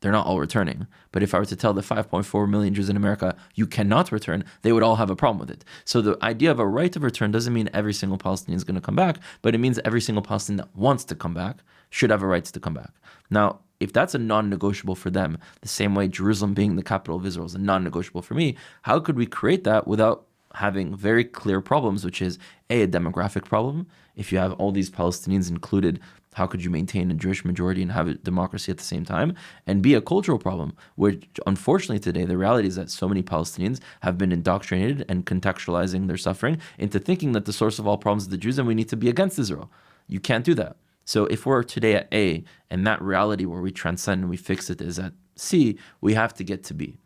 they're not all returning. But if I were to tell the 5.4 million Jews in America, you cannot return, they would all have a problem with it. So the idea of a right of return doesn't mean every single Palestinian is going to come back, but it means every single Palestinian that wants to come back should have a right to come back. Now, if that's a non-negotiable for them, the same way Jerusalem being the capital of Israel is a non-negotiable for me, how could we create that without having very clear problems, which is a demographic problem? If you have all these Palestinians included, how could you maintain a Jewish majority and have a democracy at the same time? And B, a cultural problem, which unfortunately today, the reality is that so many Palestinians have been indoctrinated and contextualizing their suffering into thinking that the source of all problems is the Jews and we need to be against Israel. You can't do that. So if we're today at A, and that reality where we transcend and we fix it is at C, we have to get to B.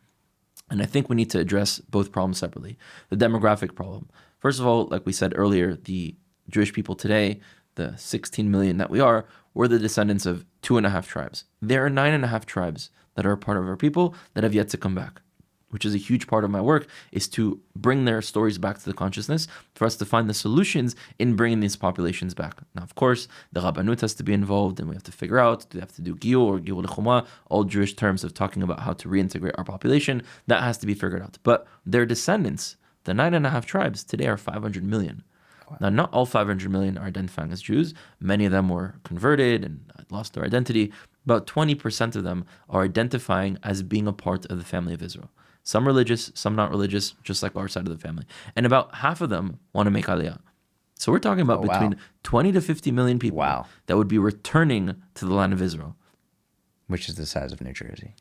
And I think we need to address both problems separately. The demographic problem. First of all, like we said earlier, the Jewish people today, the 16 million that we are, we're the descendants of 2.5 tribes. There are 9.5 tribes that are a part of our people that have yet to come back, which is a huge part of my work, is to bring their stories back to the consciousness for us to find the solutions in bringing these populations back. Now, of course, the Rabbanut has to be involved, and we have to figure out, do we have to do Giyur or Giyur l'chuma, all Jewish terms of talking about how to reintegrate our population. That has to be figured out. But their descendants, the 9.5 tribes, today are 500 million. Now, not all 500 million are identifying as Jews. Many of them were converted and lost their identity. About 20% of them are identifying as being a part of the family of Israel. Some religious, some not religious, just like our side of the family. And about half of them want to make Aliyah. So we're talking about between 20 to 50 million people that would be returning to the land of Israel. Which is the size of New Jersey.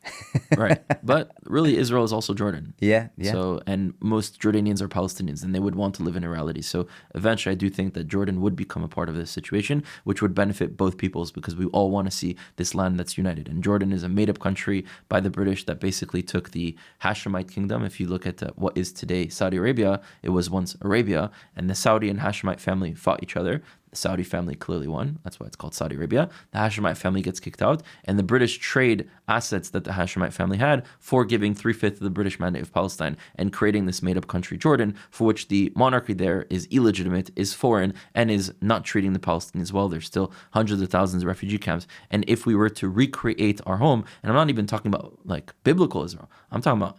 Right. But really, Israel is also Jordan. Yeah. So, and most Jordanians are Palestinians, and they would want to live in a reality. So eventually, I do think that Jordan would become a part of this situation, which would benefit both peoples, because we all want to see this land that's united. And Jordan is a made-up country by the British that basically took the Hashemite kingdom. If you look at what is today Saudi Arabia, it was once Arabia, and the Saudi and Hashemite family fought each other. The Saudi family clearly won. That's why it's called Saudi Arabia. The Hashemite family gets kicked out, and the British trade assets that the Hashemite family had for giving 3/5 of the British Mandate of Palestine and creating this made-up country, Jordan, for which the monarchy there is illegitimate, is foreign, and is not treating the Palestinians well. There's still hundreds of thousands of refugee camps. And if we were to recreate our home, and I'm not even talking about like biblical Israel, I'm talking about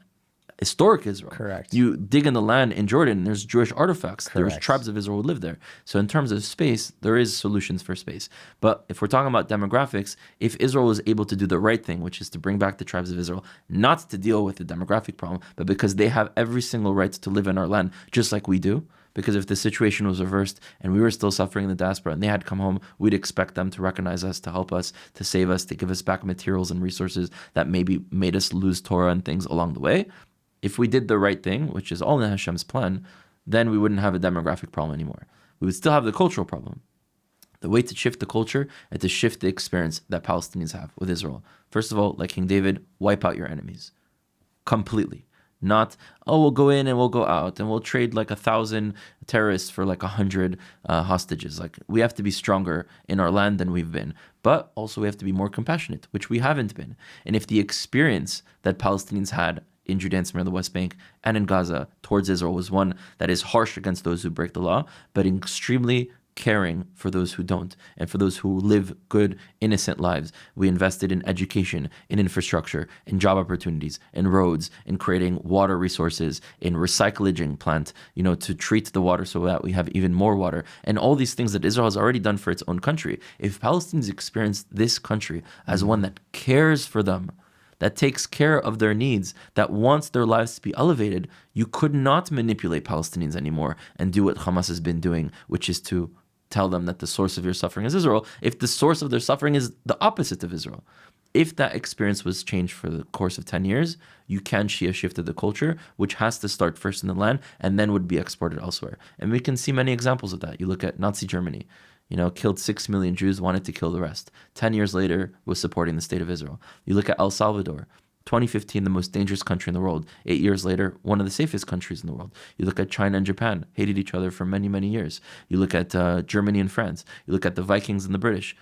historic Israel. Correct. You dig in the land in Jordan, there's Jewish artifacts. Correct. There's tribes of Israel who live there. So in terms of space, there is solutions for space. But if we're talking about demographics, if Israel was able to do the right thing, which is to bring back the tribes of Israel, not to deal with the demographic problem, but because they have every single right to live in our land, just like we do. Because if the situation was reversed and we were still suffering in the diaspora and they had come home, we'd expect them to recognize us, to help us, to save us, to give us back materials and resources that maybe made us lose Torah and things along the way. If we did the right thing, which is all in Hashem's plan, then we wouldn't have a demographic problem anymore. We would still have the cultural problem. The way to shift the culture is to shift the experience that Palestinians have with Israel. First of all, like King David, wipe out your enemies. Completely. Not, we'll go in and we'll go out and we'll trade like 1,000 terrorists for like 100 hostages. Like, we have to be stronger in our land than we've been. But also we have to be more compassionate, which we haven't been. And if the experience that Palestinians had in Judea and Samaria, the West Bank, and in Gaza towards Israel was one that is harsh against those who break the law, but extremely caring for those who don't, and for those who live good, innocent lives. We invested in education, in infrastructure, in job opportunities, in roads, in creating water resources, in recycling plant, to treat the water so that we have even more water, and all these things that Israel has already done for its own country. If Palestinians experience this country as one that cares for them, that takes care of their needs, that wants their lives to be elevated, you could not manipulate Palestinians anymore and do what Hamas has been doing, which is to tell them that the source of your suffering is Israel, if the source of their suffering is the opposite of Israel. If that experience was changed for the course of 10 years, you can see a shift of the culture, which has to start first in the land and then would be exported elsewhere. And we can see many examples of that. You look at Nazi Germany. Killed 6 million Jews, wanted to kill the rest. 10 years later, was supporting the state of Israel. You look at El Salvador, 2015, the most dangerous country in the world. 8 years later, one of the safest countries in the world. You look at China and Japan, hated each other for many, many years. You look at Germany and France. You look at the Vikings and the British.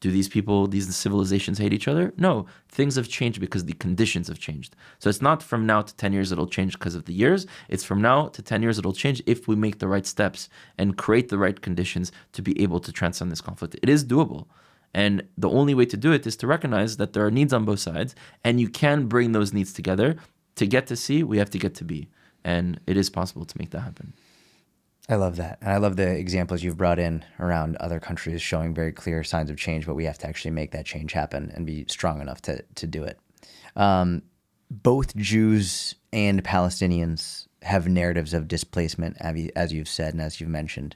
Do these people, these civilizations hate each other? No, things have changed because the conditions have changed. So it's not from now to 10 years it'll change because of the years. It's from now to 10 years it'll change if we make the right steps and create the right conditions to be able to transcend this conflict. It is doable. And the only way to do it is to recognize that there are needs on both sides, and you can bring those needs together. To get to C, we have to get to B. And it is possible to make that happen. I love that. And I love the examples you've brought in around other countries showing very clear signs of change, but we have to actually make that change happen and be strong enough to do it. Both Jews and Palestinians have narratives of displacement, as you've said and as you've mentioned.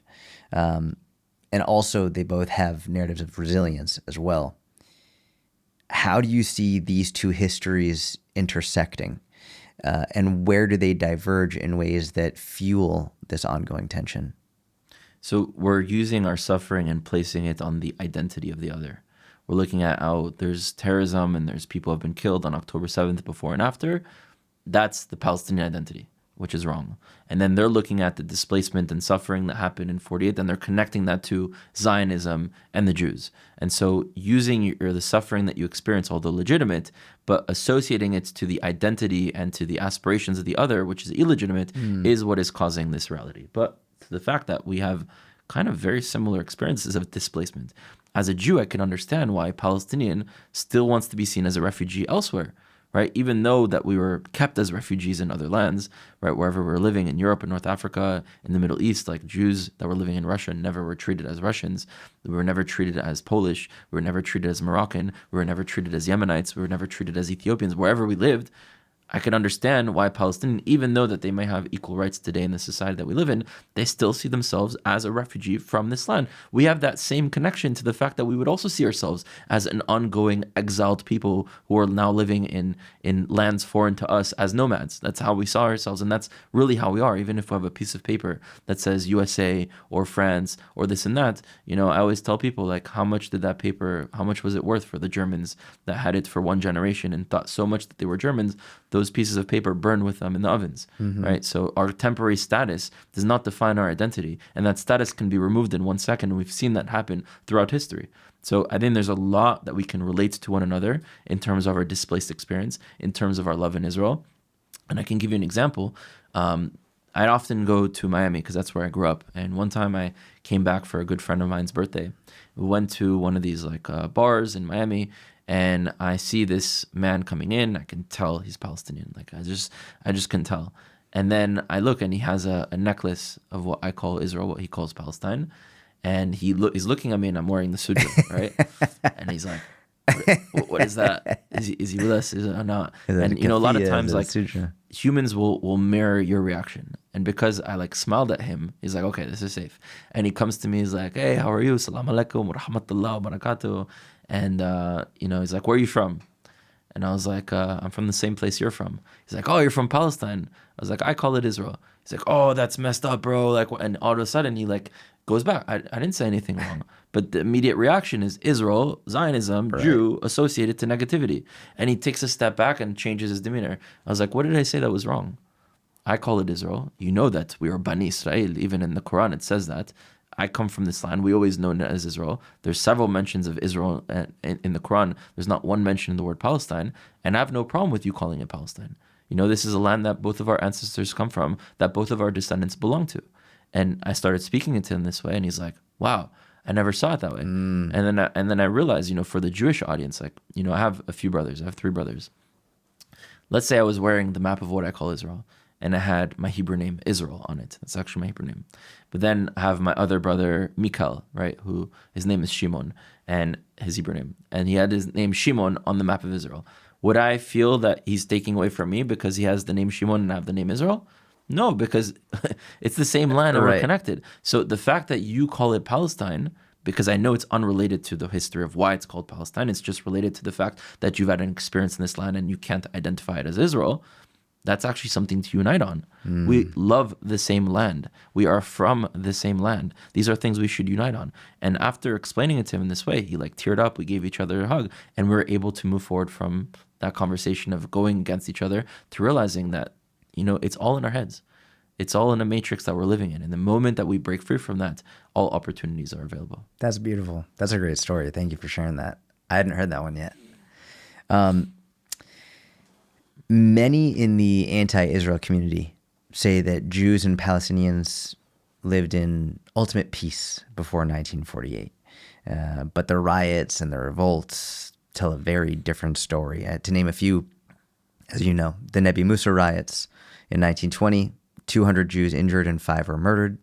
And also they both have narratives of resilience as well. How do you see these two histories intersecting? And where do they diverge in ways that fuel this ongoing tension? So we're using our suffering and placing it on the identity of the other. We're looking at how there's terrorism and there's people who have been killed on October 7th before and after. That's the Palestinian identity. which is wrong. And then they're looking at the displacement and suffering that happened in 48, and they're connecting that to Zionism and the Jews. And so using the suffering that you experience, although legitimate, but associating it to the identity and to the aspirations of the other, which is illegitimate, is what is causing this reality. But to the fact that we have kind of very similar experiences of displacement. As a Jew, I can understand why a Palestinian still wants to be seen as a refugee elsewhere. Right, even though that we were kept as refugees in other lands, right, wherever we were living in Europe and North Africa, in the Middle East, like Jews that were living in Russia never were treated as Russians. We were never treated as Polish. We were never treated as Moroccan. We were never treated as Yemenites. We were never treated as Ethiopians. Wherever we lived, I can understand why Palestinians, even though that they may have equal rights today in the society that we live in, they still see themselves as a refugee from this land. We have that same connection to the fact that we would also see ourselves as an ongoing exiled people who are now living in lands foreign to us as nomads. That's how we saw ourselves, and that's really how we are. Even if we have a piece of paper that says USA or France or this and that, I always tell people, like, how much was it worth for the Germans that had it for one generation and thought so much that they were Germans? Those pieces of paper burn with them in the ovens, right? So our temporary status does not define our identity, and that status can be removed in 1 second. And we've seen that happen throughout history. So I think there's a lot that we can relate to one another in terms of our displaced experience, in terms of our love in Israel. And I can give you an example. I'd often go to Miami because that's where I grew up. And one time I came back for a good friend of mine's birthday. We went to one of these bars in Miami, and I see this man coming in. I can tell he's Palestinian. Like I just can tell. And then I look, and he has a necklace of what I call Israel, what he calls Palestine. And he's looking at me, and I'm wearing the sutra, right? And he's like, what is that? Is he with us? Is it or not? And a lot of times, like, humans will mirror your reaction. And because I smiled at him, he's like, okay, this is safe. And he comes to me, he's like, hey, how are you? Salam alaikum wa rahmatullah wa barakatuh. And he's like, where are you from? And I was like, I'm from the same place you're from. He's like, oh, you're from Palestine. I was like, I call it Israel. He's like, oh, that's messed up, bro. And all of a sudden he goes back. I didn't say anything wrong, but the immediate reaction is Israel, Zionism, right. Jew, associated to negativity. And he takes a step back and changes his demeanor. I was like, what did I say that was wrong? I call it Israel. You know that we are Bani Israel. Even in the Quran, it says that. I come from this land. We always know it as Israel. There's several mentions of Israel in the Quran. There's not one mention in the word Palestine. And I have no problem with you calling it Palestine. This is a land that both of our ancestors come from, that both of our descendants belong to. And I started speaking it to him this way, and he's like, wow, I never saw it that way. And then I realized, for the Jewish audience, I have a few brothers. I have 3 brothers. Let's say I was wearing the map of what I call Israel, and I had my Hebrew name Israel on it. That's actually my Hebrew name. But then I have my other brother Mikal, right, who his name is Shimon, and his Hebrew name. And he had his name Shimon on the map of Israel. Would I feel that he's taking away from me because he has the name Shimon and I have the name Israel? No, because it's the same land and we're connected. So the fact that you call it Palestine, because I know it's unrelated to the history of why it's called Palestine, it's just related to the fact that you've had an experience in this land and you can't identify it as Israel, that's actually something to unite on. We love the same land. We are from the same land. These are things we should unite on. And after explaining it to him in this way, he teared up, we gave each other a hug, and we were able to move forward from that conversation of going against each other to realizing that, it's all in our heads. It's all in a matrix that we're living in. And the moment that we break free from that, all opportunities are available. That's beautiful. That's a great story. Thank you for sharing that. I hadn't heard that one yet. Many in the anti-Israel community say that Jews and Palestinians lived in ultimate peace before 1948. But the riots and the revolts tell a very different story. To name a few, as you know, the Nebi Musa riots in 1920, 200 Jews injured and 5 were murdered.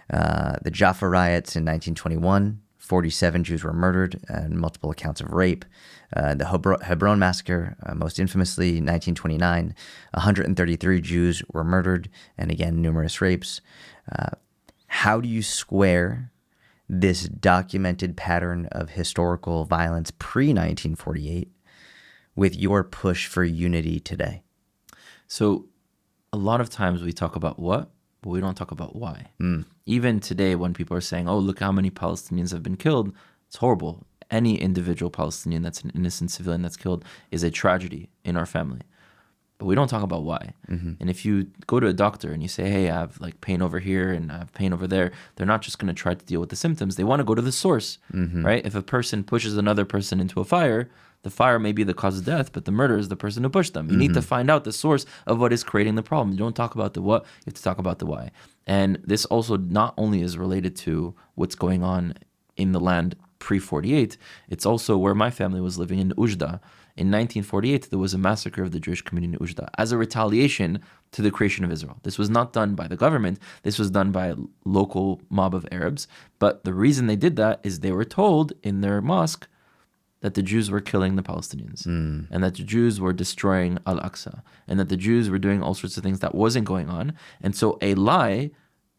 The Jaffa riots in 1921, 47 Jews were murdered and multiple accounts of rape. The Hebron massacre, most infamously 1929, 133 Jews were murdered and again, numerous rapes. How do you square this documented pattern of historical violence pre-1948 with your push for unity today? So a lot of times we talk about what, but we don't talk about why. Even today when people are saying, oh, look how many Palestinians have been killed, it's horrible. Any individual Palestinian that's an innocent civilian that's killed is a tragedy in our family. but we don't talk about why. And if you go to a doctor and you say, hey, I have like pain over here and I have pain over there, they're not just going to try to deal with the symptoms. They want to go to the source, right? If a person pushes another person into a fire, the fire may be the cause of death, but the murder is the person who pushed them. You need to find out the source of what is creating the problem. You don't talk about the what, you have to talk about the why. And this also not only is related to what's going on in the land pre-48, it's also where my family was living in Ujda. In 1948, there was a massacre of the Jewish community in Ujda as a retaliation to the creation of Israel. This was not done by the government. This was done by a local mob of Arabs. But the reason they did that is they were told in their mosque that the Jews were killing the Palestinians and that the Jews were destroying Al-Aqsa and that the Jews were doing all sorts of things that wasn't going on. And so a lie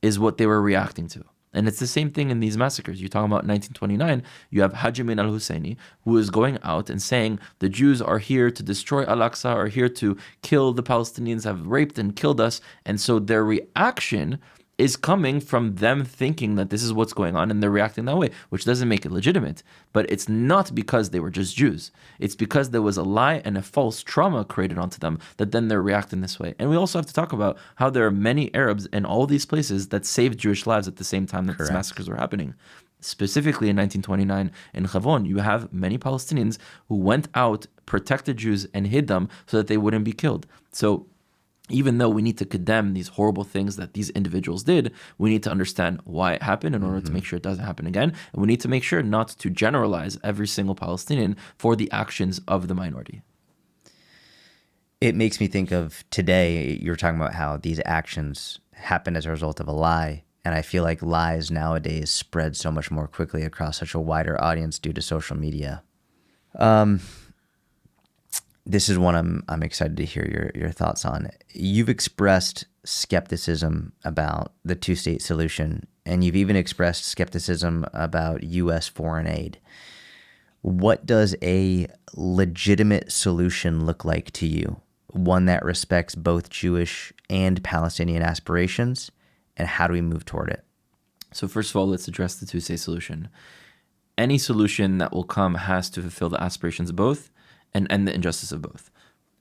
is what they were reacting to. And it's the same thing in these massacres. You're talking about 1929, you have Hajj Amin al-Husseini, who is going out and saying the Jews are here to destroy Al-Aqsa, are here to kill the Palestinians, have raped and killed us. And so their reaction is coming from them thinking that this is what's going on, and they're reacting that way, which doesn't make it legitimate. But it's not because they were just Jews. It's because there was a lie and a false trauma created onto them that then they're reacting this way. And we also have to talk about how there are many Arabs in all these places that saved Jewish lives at the same time that these massacres were happening. Specifically in 1929 in Hebron, you have many Palestinians who went out, protected Jews, and hid them so that they wouldn't be killed. So even though we need to condemn these horrible things that these individuals did, we need to understand why it happened in order to make sure it doesn't happen again. And we need to make sure not to generalize every single Palestinian for the actions of the minority. It makes me think of today, you're talking about how these actions happen as a result of a lie. And I feel like lies nowadays spread so much more quickly across such a wider audience due to social media. This is one I'm excited to hear your thoughts on. You've expressed skepticism about the two-state solution, and you've even expressed skepticism about U.S. foreign aid. What does a legitimate solution look like to you? One that respects both Jewish and Palestinian aspirations, and how do we move toward it? So first of all, let's address the two-state solution. Any solution that will come has to fulfill the aspirations of both and end the injustice of both.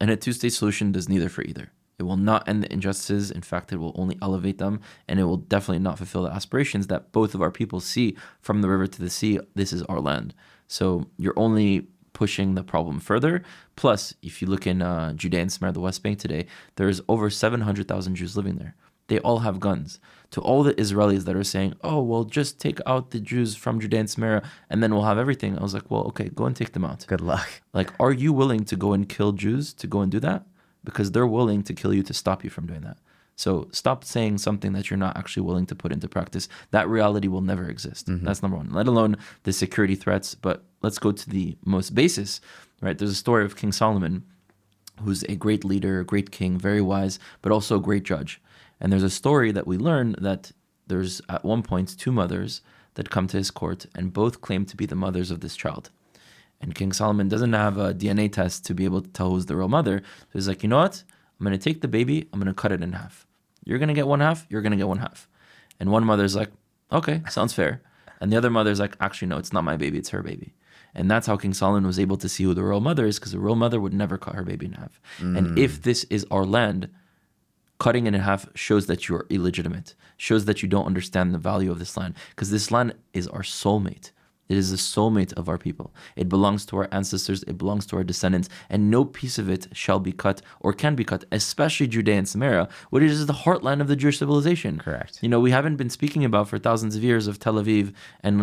And a two-state solution does neither for either. It will not end the injustices. In fact, it will only elevate them, and it will definitely not fulfill the aspirations that both of our people see from the river to the sea. This is our land. So you're only pushing the problem further. Plus, if you look in Judea and Samaria, the West Bank today, there's over 700,000 Jews living there. They all have guns. To all the Israelis that are saying, oh, well, just take out the Jews from Judea and Samaria and then we'll have everything. I was like, well, okay, go and take them out. Good luck. Like, are you willing to go and kill Jews to go and do that? Because they're willing to kill you to stop you from doing that. So stop saying something that you're not actually willing to put into practice. That reality will never exist. That's number one, let alone the security threats. But let's go to the most basis, right? There's a story of King Solomon, who's a great leader, a great king, very wise, but also a great judge. And there's a story that we learn that there's at one point two mothers that come to his court and both claim to be the mothers of this child. And King Solomon doesn't have a DNA test to be able to tell who's the real mother. So he's like, you know what? I'm going to take the baby, I'm going to cut it in half. You're going to get one half, you're going to get one half. And one mother's like, okay, sounds fair. And the other mother's like, actually, no, it's not my baby, it's her baby. And that's how King Solomon was able to see who the real mother is, because the real mother would never cut her baby in half. And if this is our land, cutting it in half shows that you're illegitimate, shows that you don't understand the value of this land, because this land is our soulmate. It is the soulmate of our people. It belongs to our ancestors. It belongs to our descendants. And no piece of it shall be cut or can be cut, especially Judea and Samaria, which is the heartland of the Jewish civilization. Correct. You know, we haven't been speaking about for thousands of years of Tel Aviv and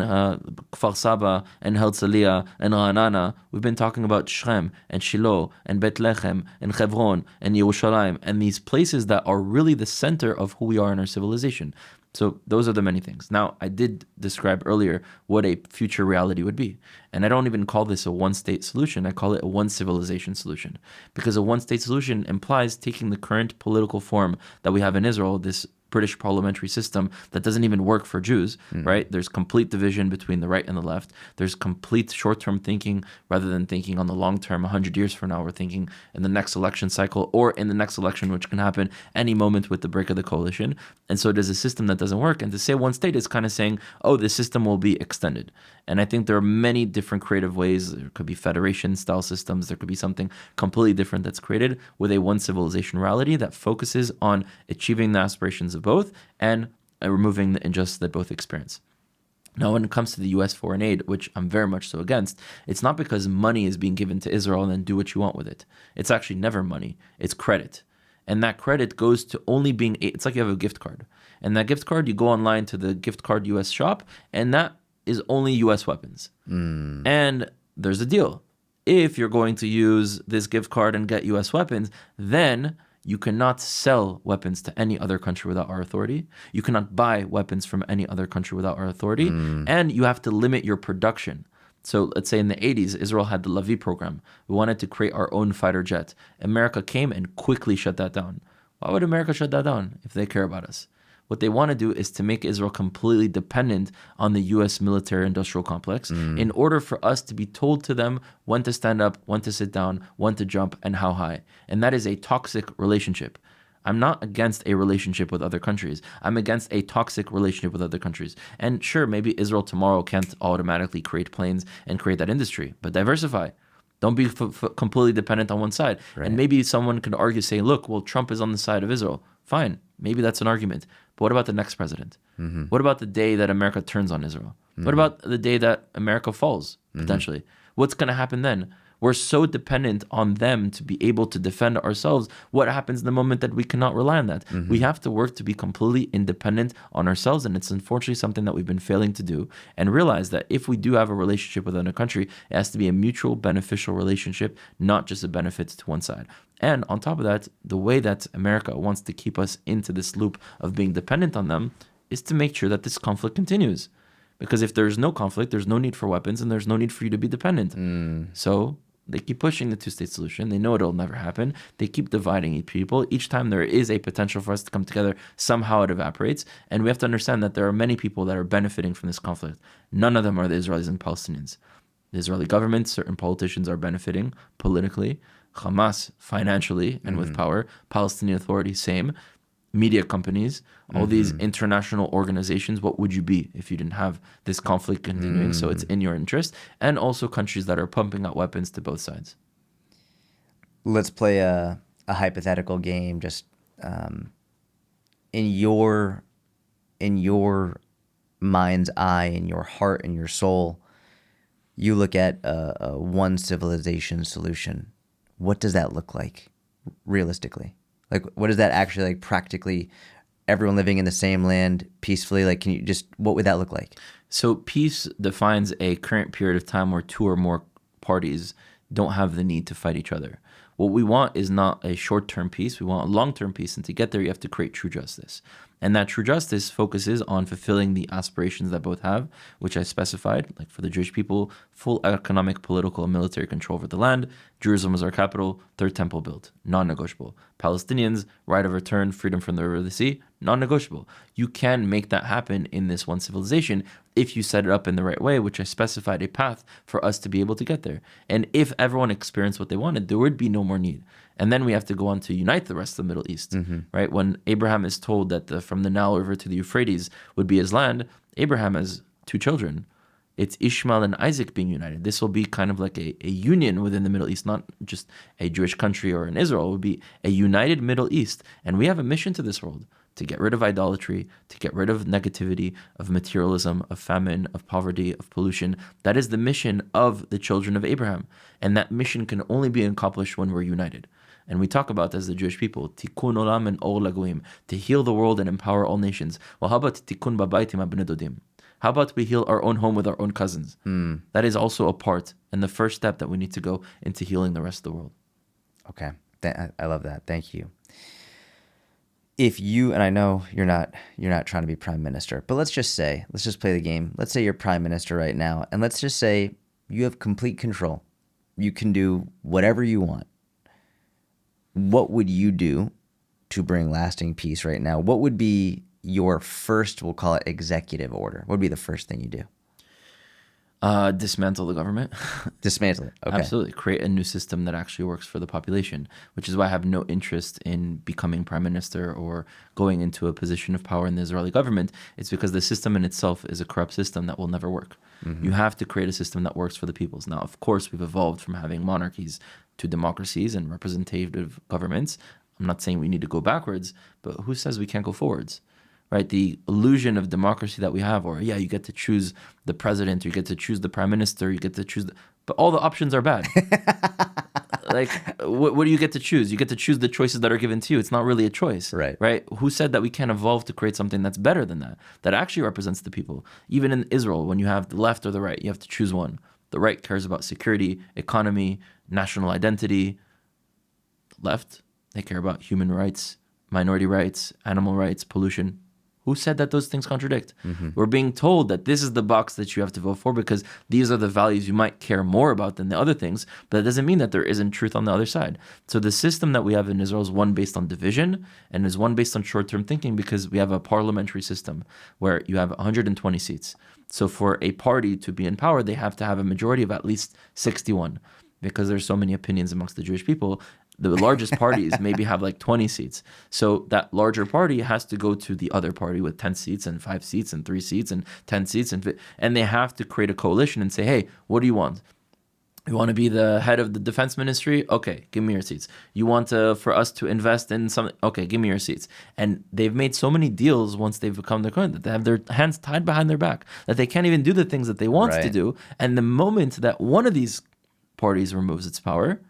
Kfar Saba and Herzliya and Ra'anana. We've been talking about Shem and Shiloh and Bethlehem and Hebron and Yerushalayim and these places that are really the center of who we are in our civilization. So those are the many things. Now, I did describe earlier what a future reality would be. And I don't even call this a one-state solution. I call it a one-civilization solution. Because a one-state solution implies taking the current political form that we have in Israel, this British parliamentary system that doesn't even work for Jews, right? There's complete division between the right and the left. There's complete short-term thinking rather than thinking on the long term. 100 years from now, we're thinking in the next election cycle or in the next election, which can happen any moment with the break of the coalition. And so there's a system that doesn't work. And to say one state is kind of saying, oh, this system will be extended. And I think there are many different creative ways. There could be federation-style systems. There could be something completely different that's created with a one civilization reality that focuses on achieving the aspirations of both and removing the injustice that both experience. Now, when it comes to the U.S. foreign aid, which I'm very much so against, it's not because money is being given to Israel and then do what you want with it. It's actually never money. It's credit. And that credit goes to only being, it's like you have a gift card. And that gift card, you go online to the gift card U.S. shop, and that is only U.S. weapons. And there's a deal. If you're going to use this gift card and get U.S. weapons, then you cannot sell weapons to any other country without our authority. You cannot buy weapons from any other country without our authority. And you have to limit your production. So let's say in the 80s, Israel had the Lavi program. We wanted to create our own fighter jet. America came and quickly shut that down. Why would America shut that down if they care about us? What they want to do is to make Israel completely dependent on the U.S. military-industrial complex in order for us to be told to them when to stand up, when to sit down, when to jump, and how high. And that is a toxic relationship. I'm not against a relationship with other countries. I'm against a toxic relationship with other countries. And sure, maybe Israel tomorrow can't automatically create planes and create that industry, but diversify. Don't be completely dependent on one side. Right. And maybe someone could argue, say, look, well, Trump is on the side of Israel. Fine. Maybe that's an argument. But what about the next president? What about the day that America turns on Israel? What about the day that America falls, potentially? What's going to happen then? We're so dependent on them to be able to defend ourselves. What happens in the moment that we cannot rely on that? We have to work to be completely independent on ourselves, and it's unfortunately something that we've been failing to do, and realize that if we do have a relationship with another country, it has to be a mutual beneficial relationship, not just a benefit to one side. And on top of that, the way that America wants to keep us into this loop of being dependent on them is to make sure that this conflict continues. Because if there's no conflict, there's no need for weapons, and there's no need for you to be dependent. So they keep pushing the two-state solution. They know it'll never happen. They keep dividing people. Each time there is a potential for us to come together, somehow it evaporates. And we have to understand that there are many people that are benefiting from this conflict. None of them are the Israelis and Palestinians. The Israeli government, certain politicians are benefiting politically. Hamas, financially and with power. Palestinian Authority, same. Media companies, all these international organizations, what would you be if you didn't have this conflict continuing? So it's in your interest. And also countries that are pumping out weapons to both sides. Let's play a hypothetical game. Just in your mind's eye, in your heart, in your soul, you look at a one civilization solution. What does that look like realistically? Like, what is that actually like practically? Everyone living in the same land peacefully? Like, what would that look like? So peace defines a current period of time where two or more parties don't have the need to fight each other. What we want is not a short-term peace. We want a long-term peace. And to get there, you have to create true justice. And that true justice focuses on fulfilling the aspirations that both have, which I specified, like for the Jewish people, full economic, political, and military control over the land. Jerusalem is our capital, third temple built, non-negotiable. Palestinians, right of return, freedom from the river of the sea, non-negotiable. You can make that happen in this one civilization if you set it up in the right way, which I specified a path for us to be able to get there. And if everyone experienced what they wanted, there would be no more need. And then we have to go on to unite the rest of the Middle East, right? When Abraham is told that from the Nile River to the Euphrates would be his land, Abraham has two children. It's Ishmael and Isaac being united. This will be kind of like a union within the Middle East, not just a Jewish country or an Israel. It would be a united Middle East. And we have a mission to this world, to get rid of idolatry, to get rid of negativity, of materialism, of famine, of poverty, of pollution. That is the mission of the children of Abraham. And that mission can only be accomplished when we're united. And we talk about, as the Jewish people, tikkun olam and or lagoim, to heal the world and empower all nations. Well, how about tikkun babaytim abnei dodim? How about we heal our own home with our own cousins? That is also a part and the first step that we need to go into healing the rest of the world. Okay. I love that. Thank you. If you, and I know you're not trying to be prime minister, but let's just play the game. Let's say you're prime minister right now, and let's just say you have complete control. You can do whatever you want. What would you do to bring lasting peace right now, what would be your first, we'll call it executive order? What would be the first thing you do? Dismantle the government. Dismantle it. Okay. Absolutely. Create a new system that actually works for the population, which is why I have no interest in becoming prime minister or going into a position of power in the Israeli government. It's because the system in itself is a corrupt system that will never work. You have to create a system that works for the peoples. Now, of course, we've evolved from having monarchies to democracies and representative governments. I'm not saying we need to go backwards, but who says we can't go forwards? Right? The illusion of democracy that we have, or you get to choose the president, you get to choose the prime minister, you get to choose, but all the options are bad. Like, what do you get to choose? You get to choose the choices that are given to you. It's not really a choice, right? Who said that we can't evolve to create something that's better than that actually represents the people? Even in Israel, when you have the left or the right, you have to choose one. The right cares about security, economy, national identity. The left, they care about human rights, minority rights, animal rights, pollution. Who said that those things contradict? We're being told that this is the box that you have to vote for because these are the values you might care more about than the other things, but that doesn't mean that there isn't truth on the other side. So the system that we have in Israel is one based on division and is one based on short-term thinking because we have a parliamentary system where you have 120 seats. So for a party to be in power, they have to have a majority of at least 61 because there's so many opinions amongst the Jewish people. The largest parties maybe have like 20 seats. So that larger party has to go to the other party with 10 seats and 5 seats and 3 seats and 10 seats. And they have to create a coalition and say, hey, what do you want? You want to be the head of the defense ministry? Okay, give me your seats. You want for us to invest in something? Okay, give me your seats. And they've made so many deals once they've become their current that they have their hands tied behind their back, that they can't even do the things that they want to do. And the moment that one of these parties removes its power,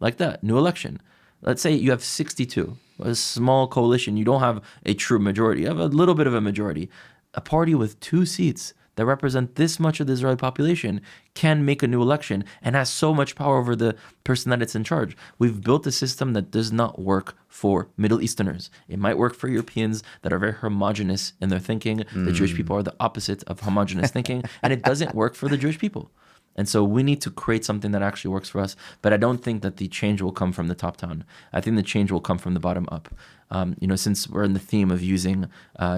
like that, new election. Let's say you have 62, a small coalition. You don't have a true majority. You have a little bit of a majority. A party with 2 seats that represent this much of the Israeli population can make a new election and has so much power over the person that it's in charge. We've built a system that does not work for Middle Easterners. It might work for Europeans that are very homogenous in their thinking. The Jewish people are the opposite of homogenous thinking, and it doesn't work for the Jewish people. And so we need to create something that actually works for us. But I don't think that the change will come from the top down. I think the change will come from the bottom up. Since we're in the theme of using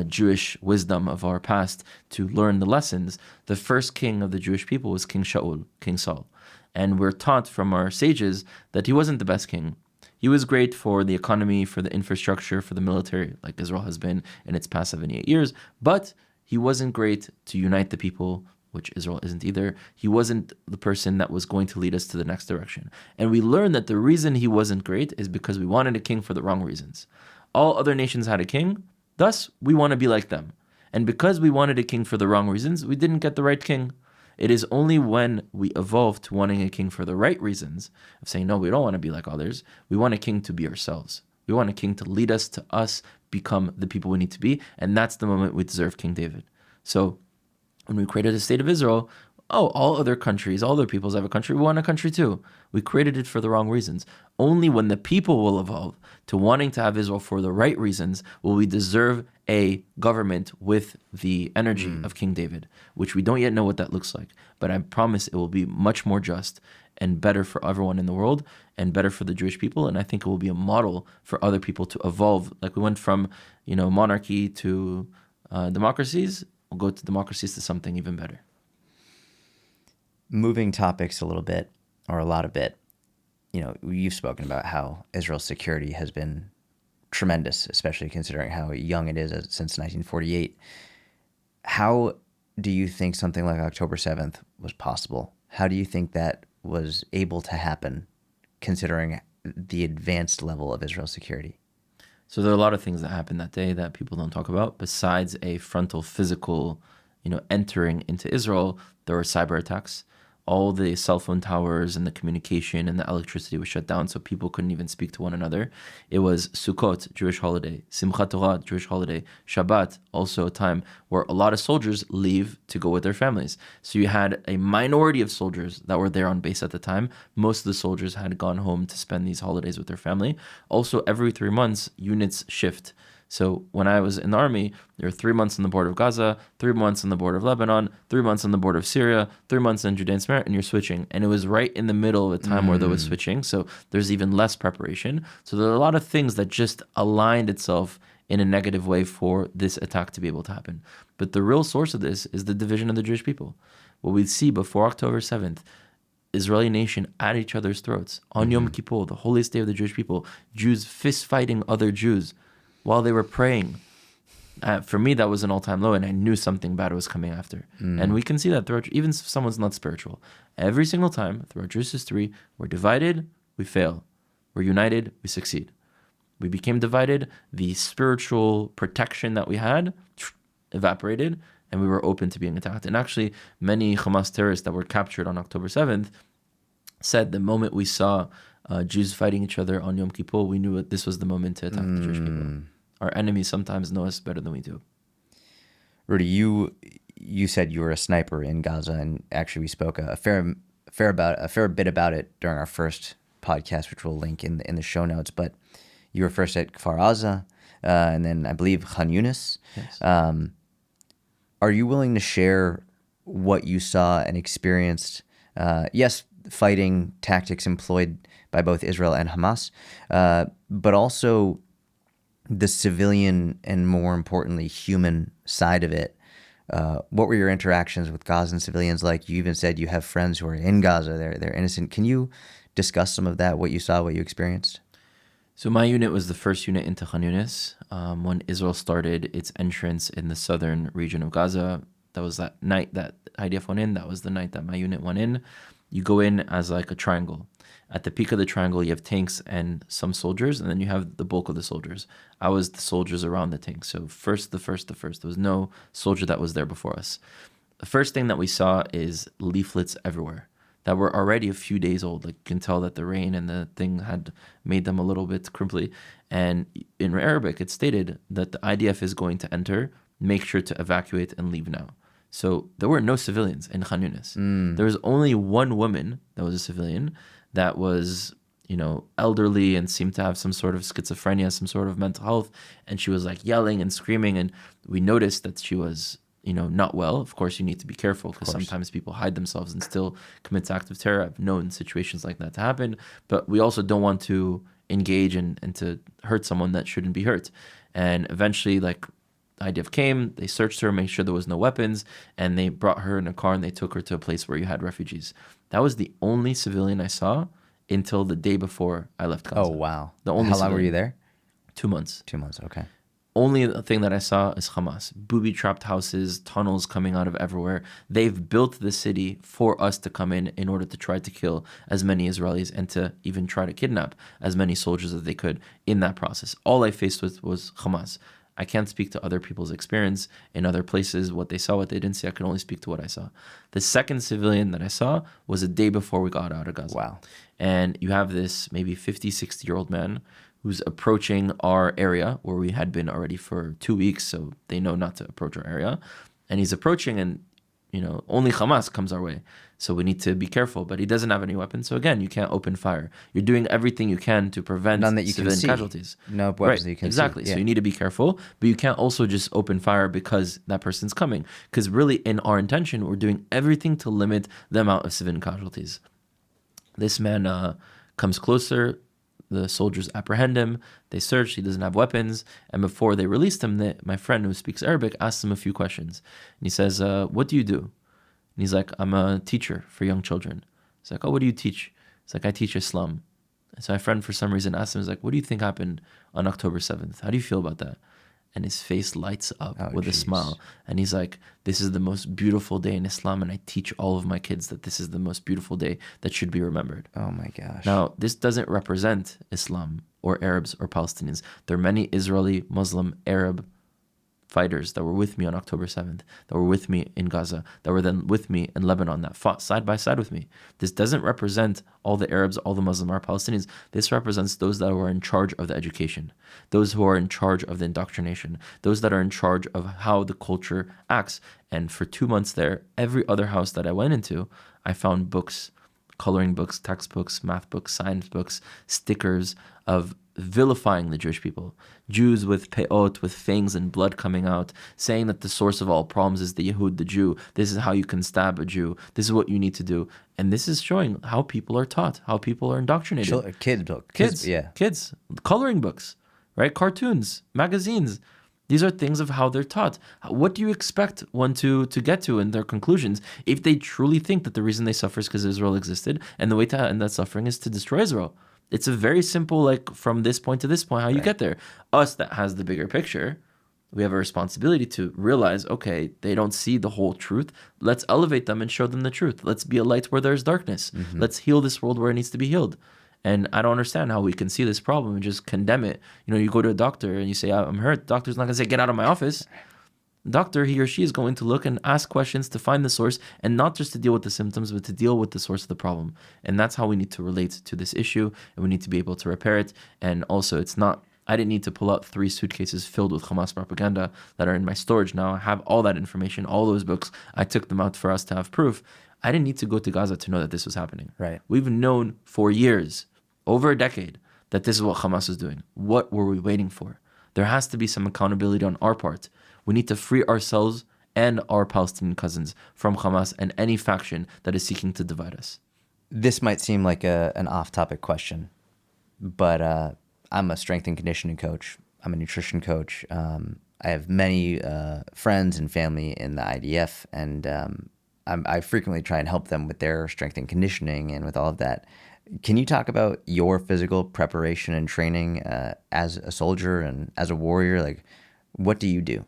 Jewish wisdom of our past to learn the lessons, the first king of the Jewish people was King Shaul, King Saul. And we're taught from our sages that he wasn't the best king. He was great for the economy, for the infrastructure, for the military, like Israel has been in its past 78 years. But he wasn't great to unite the people, which Israel isn't either. He wasn't the person that was going to lead us to the next direction. And we learned that the reason he wasn't great is because we wanted a king for the wrong reasons. All other nations had a king, thus we want to be like them. And because we wanted a king for the wrong reasons, we didn't get the right king. It is only when we evolve to wanting a king for the right reasons, of saying, no, we don't want to be like others. We want a king to be ourselves. We want a king to lead us to us become the people we need to be. And that's the moment we deserve King David. So when we created the state of Israel, all other countries, all other peoples have a country. We want a country too. We created it for the wrong reasons. Only when the people will evolve to wanting to have Israel for the right reasons will we deserve a government with the energy of King David, which we don't yet know what that looks like. But I promise it will be much more just and better for everyone in the world and better for the Jewish people. And I think it will be a model for other people to evolve. Like we went from, monarchy to democracies. We'll go to democracies to something even better. Moving topics a little bit, or a lot of bit, you've spoken about how Israel's security has been tremendous, especially considering how young it is since 1948. How do you think something like October 7th was possible? How do you think that was able to happen, considering the advanced level of Israel's security? So there are a lot of things that happened that day that people don't talk about. Besides a frontal physical, entering into Israel, there were cyber attacks. All the cell phone towers and the communication and the electricity was shut down, so people couldn't even speak to one another. It was Sukkot, Jewish holiday, Simchat Torah, Jewish holiday, Shabbat, also a time where a lot of soldiers leave to go with their families. So you had a minority of soldiers that were there on base at the time. Most of the soldiers had gone home to spend these holidays with their family. Also, every 3 months, units shift. So when I was in the army, there were 3 months on the border of Gaza, 3 months on the border of Lebanon, 3 months on the border of Syria, 3 months in Judea and Samaria, and you're switching. And it was right in the middle of a time where there was switching, so there's even less preparation. So there are a lot of things that just aligned itself in a negative way for this attack to be able to happen. But the real source of this is the division of the Jewish people. What we see before October 7th, Israeli nation at each other's throats. On Yom Kippur, the holiest day of the Jewish people, Jews fist fighting other Jews while they were praying. For me, that was an all-time low, and I knew something bad was coming after. And we can see that throughout, even if someone's not spiritual. Every single time throughout Jewish history, we're divided, we fail. We're united, we succeed. We became divided, the spiritual protection that we had evaporated, and we were open to being attacked. And actually, many Hamas terrorists that were captured on October 7th said the moment we saw Jews fighting each other on Yom Kippur, we knew that this was the moment to attack the Jewish people. Our enemies sometimes know us better than we do. Rudy, you said you were a sniper in Gaza, and actually we spoke a fair bit about it during our first podcast, which we'll link in the show notes. But you were first at Kfar Aza, and then I believe Khan Yunis. Yes. Are you willing to share what you saw and experienced? Yes, fighting tactics employed by both Israel and Hamas, but also the civilian and, more importantly, human side of it. What were your interactions with Gazan civilians like? You even said you have friends who are in Gaza. They're innocent. Can you discuss some of that, what you saw, what you experienced? So my unit was the first unit into Khan Yunis. When Israel started its entrance in the southern region of Gaza, that was that night that IDF went in. That was the night that my unit went in. You go in as like a triangle. At the peak of the triangle, you have tanks and some soldiers, and then you have the bulk of the soldiers. I was the soldiers around the tanks. So the first. There was no soldier that was there before us. The first thing that we saw is leaflets everywhere that were already a few days old. Like you can tell that the rain and the thing had made them a little bit crimply. And in Arabic, it stated that the IDF is going to enter, make sure to evacuate and leave now. So there were no civilians in Khan Yunis. There was only one woman that was a civilian that was, elderly and seemed to have some sort of schizophrenia, some sort of mental health. And she was like yelling and screaming. And we noticed that she was, not well. Of course, you need to be careful because sometimes people hide themselves and still commit acts of terror. I've known situations like that to happen. But we also don't want to engage and to hurt someone that shouldn't be hurt. And eventually, IDF came, they searched her, made sure there was no weapons, and they brought her in a car and they took her to a place where you had refugees. That was the only civilian I saw until the day before I left Gaza. Oh, wow. The only How long were you there? 2 months. 2 months, okay. Only thing that I saw is Hamas. Booby-trapped houses, tunnels coming out of everywhere. They've built the city for us to come in order to try to kill as many Israelis and to even try to kidnap as many soldiers as they could in that process. All I faced with was Hamas. I can't speak to other people's experience in other places, what they saw, what they didn't see. I can only speak to what I saw. The second civilian that I saw was a day before we got out of Gaza. Wow. And you have this maybe 50, 60-year-old man who's approaching our area where we had been already for 2 weeks, so they know not to approach our area. And he's approaching and, only Hamas comes our way. So we need to be careful, but he doesn't have any weapons. So again, you can't open fire. You're doing everything you can to prevent civilian casualties. No weapons that you can exactly. see. Yeah. So you need to be careful, but you can't also just open fire because that person's coming. Because really, in our intention, we're doing everything to limit the amount of civilian casualties. This man comes closer. The soldiers apprehend him. They search. He doesn't have weapons. And before they released him, my friend who speaks Arabic asks him a few questions. And he says, what do you do? And he's like, I'm a teacher for young children. He's like, oh, what do you teach? He's like, I teach Islam. And so my friend, for some reason, asked him, he's like, what do you think happened on October 7th? How do you feel about that? And his face lights up with a smile. And he's like, this is the most beautiful day in Islam, and I teach all of my kids that this is the most beautiful day that should be remembered. Oh my gosh. Now, this doesn't represent Islam or Arabs or Palestinians. There are many Israeli, Muslim, Arab fighters that were with me on October 7th, that were with me in Gaza, that were then with me in Lebanon, that fought side by side with me. This doesn't represent all the Arabs, all the Muslim, or Palestinians. This represents those that were in charge of the education, those who are in charge of the indoctrination, those that are in charge of how the culture acts. And for 2 months there, every other house that I went into, I found books, coloring books, textbooks, math books, science books, stickers of vilifying the Jewish people. Jews with peot, with fangs and blood coming out, saying that the source of all problems is the Yehud, the Jew. This is how you can stab a Jew. This is what you need to do. And this is showing how people are taught, how people are indoctrinated. Kids, coloring books, right? Cartoons, magazines. These are things of how they're taught. What do you expect one to get to in their conclusions if they truly think that the reason they suffer is because Israel existed and the way to end that suffering is to destroy Israel? It's a very simple, like, from this point to this point, how you get there. Us that has the bigger picture, we have a responsibility to realize, okay, they don't see the whole truth. Let's elevate them and show them the truth. Let's be a light where there's darkness. Let's heal this world where it needs to be healed. And I don't understand how we can see this problem and just condemn it. You know, you go to a doctor and you say, I'm hurt. The doctor's not going to say, get out of my office. The doctor, he or she is going to look and ask questions to find the source, and not just to deal with the symptoms, but to deal with the source of the problem. And that's how we need to relate to this issue, and we need to be able to repair it. And also, I didn't need to pull out 3 suitcases filled with Hamas propaganda that are in my storage now. I have all that information, all those books. I took them out for us to have proof. I didn't need to go to Gaza to know that this was happening. Right. We've known for years, over a decade, that this is what Hamas is doing. What were we waiting for? There has to be some accountability on our part. We need to free ourselves and our Palestinian cousins from Hamas and any faction that is seeking to divide us. This might seem like an off-topic question, but I'm a strength and conditioning coach. I'm a nutrition coach. I have many friends and family in the IDF, and I frequently try and help them with their strength and conditioning and with all of that. Can you talk about your physical preparation and training as a soldier and as a warrior? Like, what do you do?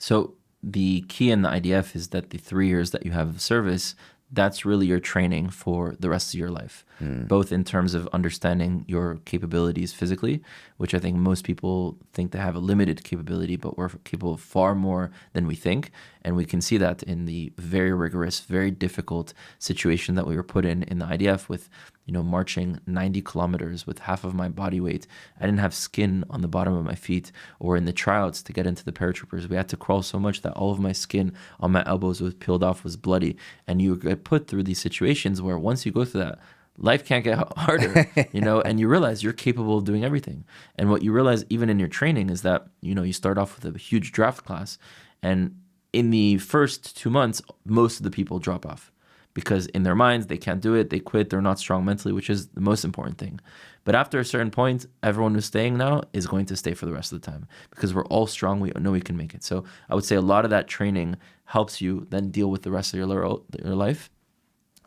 So the key in the IDF is that the 3 years that you have of service, that's really your training for the rest of your life, both in terms of understanding your capabilities physically, which I think most people think they have a limited capability, but we're capable of far more than we think. And we can see that in the very rigorous, very difficult situation that we were put in the IDF with, marching 90 kilometers with half of my body weight. I didn't have skin on the bottom of my feet, or in the tryouts to get into the paratroopers. We had to crawl so much that all of my skin on my elbows was peeled off, was bloody. And you get put through these situations where once you go through that, life can't get harder, and you realize you're capable of doing everything. And what you realize even in your training is that, you start off with a huge draft class, and in the first 2 months, most of the people drop off because in their minds, they can't do it. They quit. They're not strong mentally, which is the most important thing. But after a certain point, everyone who's staying now is going to stay for the rest of the time because we're all strong. We know we can make it. So I would say a lot of that training helps you then deal with the rest of your life.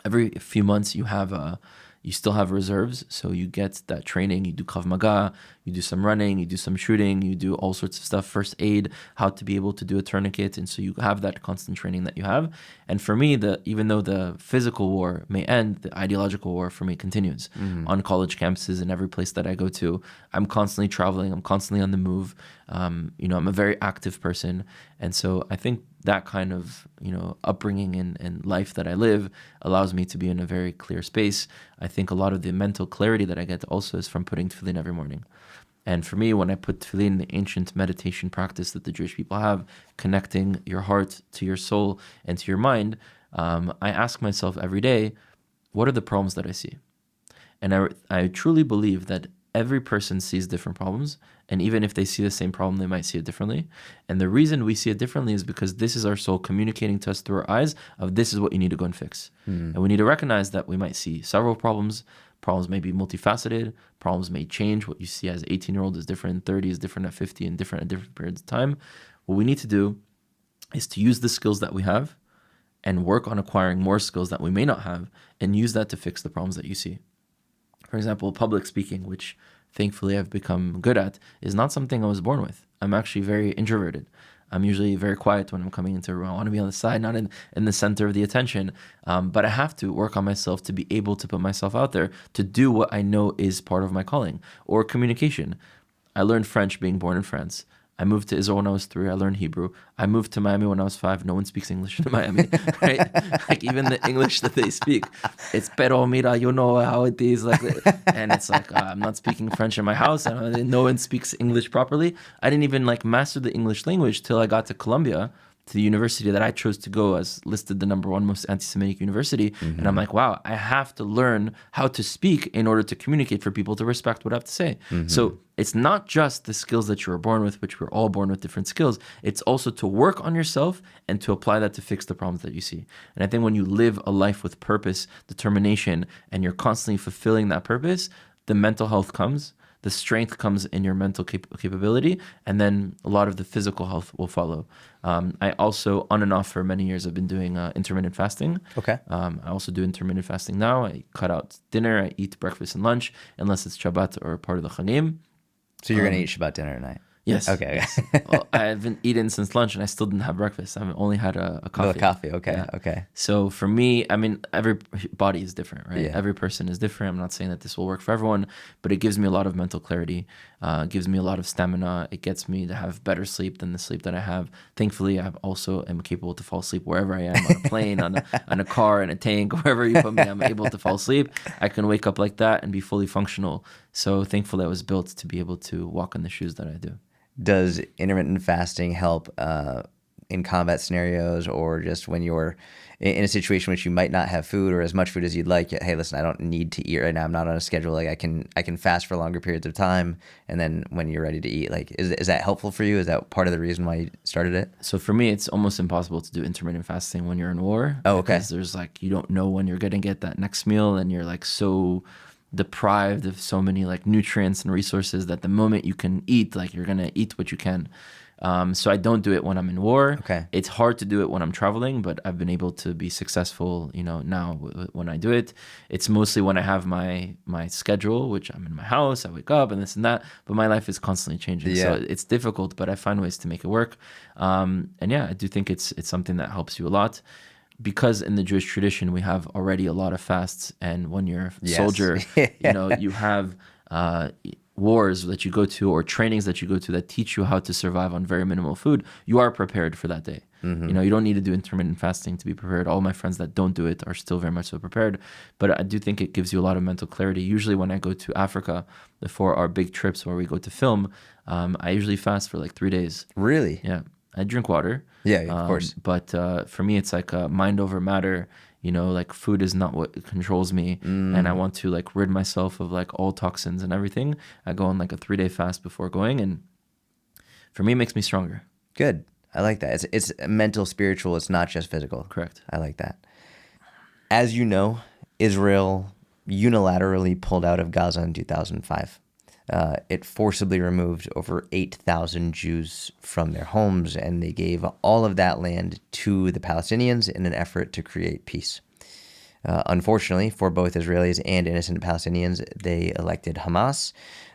Every few months, you still have reserves, so you get that training. You do Krav Maga, you do some running, you do some shooting, you do all sorts of stuff, first aid, how to be able to do a tourniquet, and so you have that constant training that you have. And for me, even though the physical war may end, the ideological war for me continues. On college campuses and every place that I go to, I'm constantly traveling, I'm constantly on the move. I'm a very active person, and so I think that kind of upbringing and life that I live allows me to be in a very clear space. I think a lot of the mental clarity that I get also is from putting tefillin every morning. And for me, when I put tefillin, the ancient meditation practice that the Jewish people have, connecting your heart to your soul and to your mind, I ask myself every day, what are the problems that I see? And I truly believe that every person sees different problems, and even if they see the same problem, they might see it differently. And the reason we see it differently is because this is our soul communicating to us through our eyes of this is what you need to go and fix. And we need to recognize that we might see several problems. Problems may be multifaceted. Problems may change. What you see as an 18-year-old is different in 30, is different at 50, and different at different periods of time. What we need to do is to use the skills that we have and work on acquiring more skills that we may not have and use that to fix the problems that you see. For example, public speaking, which thankfully I've become good at, is not something I was born with. I'm actually very introverted. I'm usually very quiet when I'm coming into a room. I want to be on the side, not in the center of the attention. But I have to work on myself to be able to put myself out there to do what I know is part of my calling, or communication. I learned French being born in France. I moved to Israel when I was 3. I learned Hebrew. I moved to Miami when I was 5. No one speaks English in Miami, right? Like even the English that they speak, it's pero mira, you know how it is. And it's like, I'm not speaking French in my house. And no one speaks English properly. I didn't even master the English language till I got to Colombia to the university that I chose to go as listed the #1 most anti-Semitic university. And I'm like, wow, I have to learn how to speak in order to communicate for people to respect what I have to say. So it's not just the skills that you were born with, which we're all born with different skills. It's also to work on yourself and to apply that to fix the problems that you see. And I think when you live a life with purpose, determination, and you're constantly fulfilling that purpose, the mental health comes, the strength comes in your mental capability, and then a lot of the physical health will follow. I also, on and off for many years, I've been doing intermittent fasting. Okay. I also do intermittent fasting now. I cut out dinner, I eat breakfast and lunch, unless it's Shabbat or part of the Chagim. So you're going to eat Shabbat dinner tonight? Yes. Okay. Yes. Well, I haven't eaten since lunch, and I still didn't have breakfast. I've only had a coffee. Oh, coffee. Okay. Yeah. Okay. So for me, I mean, every body is different, right? Yeah. Every person is different. I'm not saying that this will work for everyone, but it gives me a lot of mental clarity. Gives me a lot of stamina. It gets me to have better sleep than the sleep that I have. Thankfully, I also am capable to fall asleep wherever I am, on a plane, on a car, in a tank, wherever you put me. I'm able to fall asleep. I can wake up like that and be fully functional. So thankfully, I was built to be able to walk in the shoes that I do. Does intermittent fasting help in combat scenarios, or just when you're in a situation which you might not have food or as much food as you'd like? Hey, listen, I don't need to eat right now. I'm not on a schedule. Like I can fast for longer periods of time, and then when you're ready to eat, like is that helpful for you? Is that part of the reason why you started it? So for me, it's almost impossible to do intermittent fasting when you're in war. Oh, okay. Because there's like, you don't know when you're going to get that next meal, and you're like so deprived of so many like nutrients and resources that the moment you can eat, like you're going to eat what you can. So I don't do it when I'm in war. Okay. It's hard to do it when I'm traveling, but I've been able to be successful, now when I do it. It's mostly when I have my schedule, which I'm in my house, I wake up and this and that, but my life is constantly changing. Yeah. So it's difficult, but I find ways to make it work. And yeah, I do think it's something that helps you a lot. Because in the Jewish tradition, we have already a lot of fasts. And when you're a Yes. soldier, you have wars that you go to or trainings that you go to that teach you how to survive on very minimal food. You are prepared for that day. You don't need to do intermittent fasting to be prepared. All my friends that don't do it are still very much so prepared. But I do think it gives you a lot of mental clarity. Usually when I go to Africa for our big trips where we go to film, I usually fast for like 3 days. Really? Yeah. I drink water. Yeah, of course. But for me, it's like mind over matter. Like food is not what controls me. And I want to like rid myself of like all toxins and everything. I go on like a 3-day fast before going. And for me, it makes me stronger. Good. I like that. It's mental, spiritual. It's not just physical. Correct. I like that. As you know, Israel unilaterally pulled out of Gaza in 2005. It forcibly removed over 8,000 Jews from their homes, and they gave all of that land to the Palestinians in an effort to create peace. Unfortunately, for both Israelis and innocent Palestinians, they elected Hamas,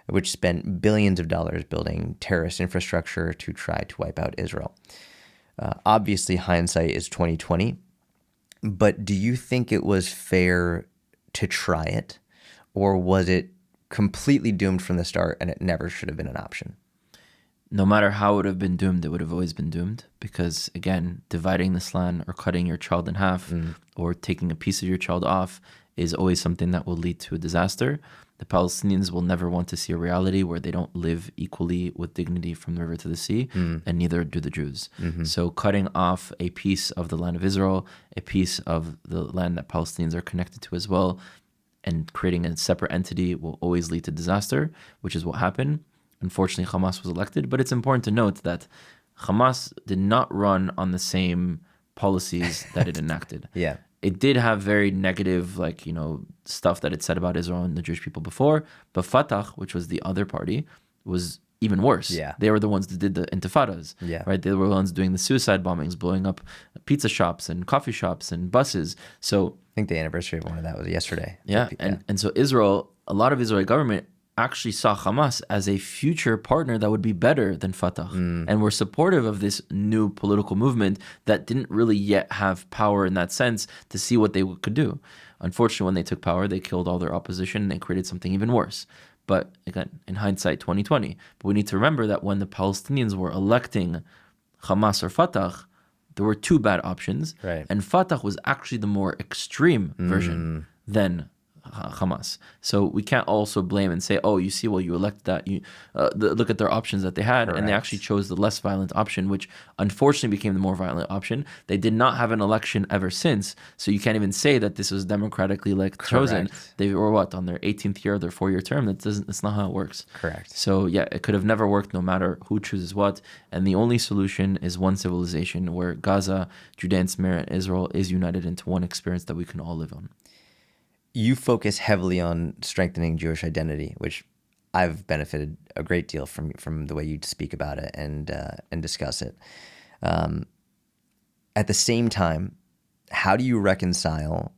which spent billions of dollars building terrorist infrastructure to try to wipe out Israel. Obviously, hindsight is 20/20, but do you think it was fair to try it, or was it completely doomed from the start and it never should have been an option? No matter how it would have been doomed, it would have always been doomed. Because again, dividing this land or cutting your child in half or taking a piece of your child off is always something that will lead to a disaster. The Palestinians will never want to see a reality where they don't live equally with dignity from the river to the sea, and neither do the Jews. So cutting off a piece of the land of Israel, a piece of the land that Palestinians are connected to as well, and creating a separate entity will always lead to disaster, which is what happened. Unfortunately, Hamas was elected, but it's important to note that Hamas did not run on the same policies that it enacted. Yeah. It did have very negative, stuff that it said about Israel and the Jewish people before, but Fatah, which was the other party, was even worse. Yeah. They were the ones that did the intifadas. Yeah. Right? They were the ones doing the suicide bombings, blowing up pizza shops and coffee shops and buses. So I think the anniversary of one of that was yesterday. yeah, and so Israel, a lot of Israeli government actually saw Hamas as a future partner that would be better than Fatah, and were supportive of this new political movement that didn't really yet have power in that sense to see what they could do. Unfortunately, when they took power, they killed all their opposition and they created something even worse. But again, in hindsight, 20/20. But we need to remember that when the Palestinians were electing Hamas or Fatah, there were two bad options. Right. And Fatah was actually the more extreme version than Hamas. So we can't also blame and say, oh, you see, well, you elected that. Look at their options that they had, and they actually Correct. chose the less violent option, which unfortunately became the more violent option. They did not have an election ever since, so you can't even say that this was democratically chosen. Correct. They were what, on their 18th year of their 4-year term. That's not how it works. Correct. So yeah, it could have never worked no matter who chooses what. And the only solution is one civilization where Gaza, Judea and Samaria, and Israel is united into one experience that we can all live on. You focus heavily on strengthening Jewish identity, which I've benefited a great deal from the way you speak about it and discuss it. At the same time, how do you reconcile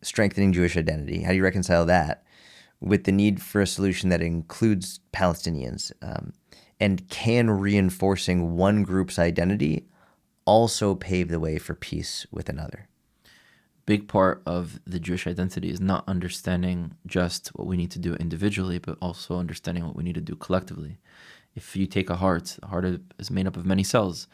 strengthening Jewish identity? How do you reconcile that with the need for a solution that includes Palestinians? And can reinforcing one group's identity also pave the way for peace with another? Big part of the Jewish identity is not understanding just what we need to do individually, but also understanding what we need to do collectively. If you take a heart, the heart is made up of many cells.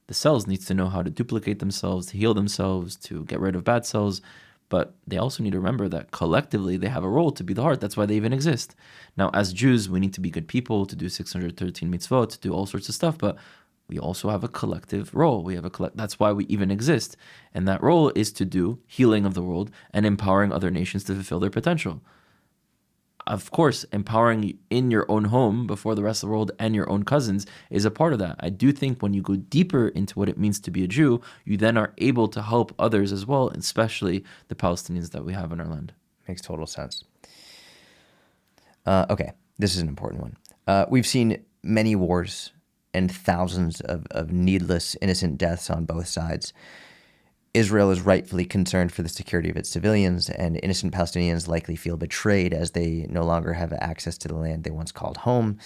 The cells needs to know how to duplicate themselves, to heal themselves, to get rid of bad cells, but they also need to remember that collectively they have a role to be the heart. That's why they even exist. Now, as Jews, we need to be good people, to do 613 mitzvot, to do all sorts of stuff, but we also have a collective role. That's why we even exist. And that role is to do healing of the world and empowering other nations to fulfill their potential. Of course, empowering in your own home before the rest of the world and your own cousins is a part of that. I do think when you go deeper into what it means to be a Jew, you then are able to help others as well, especially the Palestinians that we have in our land. Makes total sense. Okay, this is an important one. We've seen many wars and thousands of needless, innocent deaths on both sides. Israel is rightfully concerned for the security of its civilians, and innocent Palestinians likely feel betrayed as they no longer have access to the land they once called home.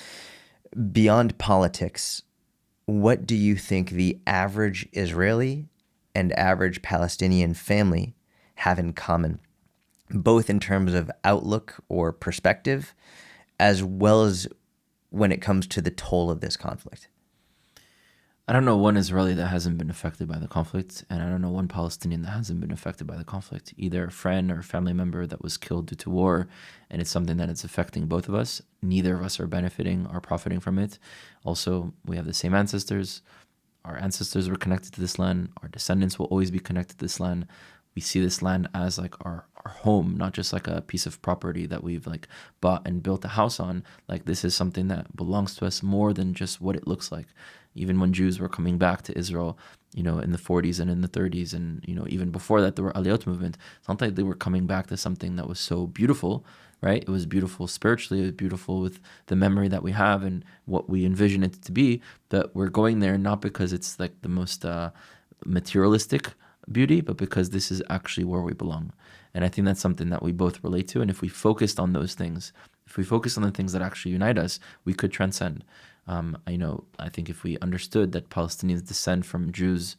Beyond politics, what do you think the average Israeli and average Palestinian family have in common, both in terms of outlook or perspective, as well as when it comes to the toll of this conflict? I don't know one Israeli that hasn't been affected by the conflict, and I don't know one Palestinian that hasn't been affected by the conflict, either a friend or a family member that was killed due to war, and it's something that is affecting both of us. Neither of us are benefiting or profiting from it. Also, we have the same ancestors. Our ancestors were connected to this land. Our descendants will always be connected to this land. We see this land as like our home, not just like a piece of property that we've like bought and built a house on. Like, this is something that belongs to us more than just what it looks like. Even when Jews were coming back to Israel, in the 40s and in the 30s, and even before that, there were Aliyot movement. It's not like they were coming back to something that was so beautiful, right? It was beautiful spiritually. It was beautiful with the memory that we have and what we envision it to be. But we're going there not because it's like the most materialistic beauty, but because this is actually where we belong. And I think that's something that we both relate to. And if we focused on those things, if we focus on the things that actually unite us, we could transcend. I think if we understood that Palestinians descend from Jews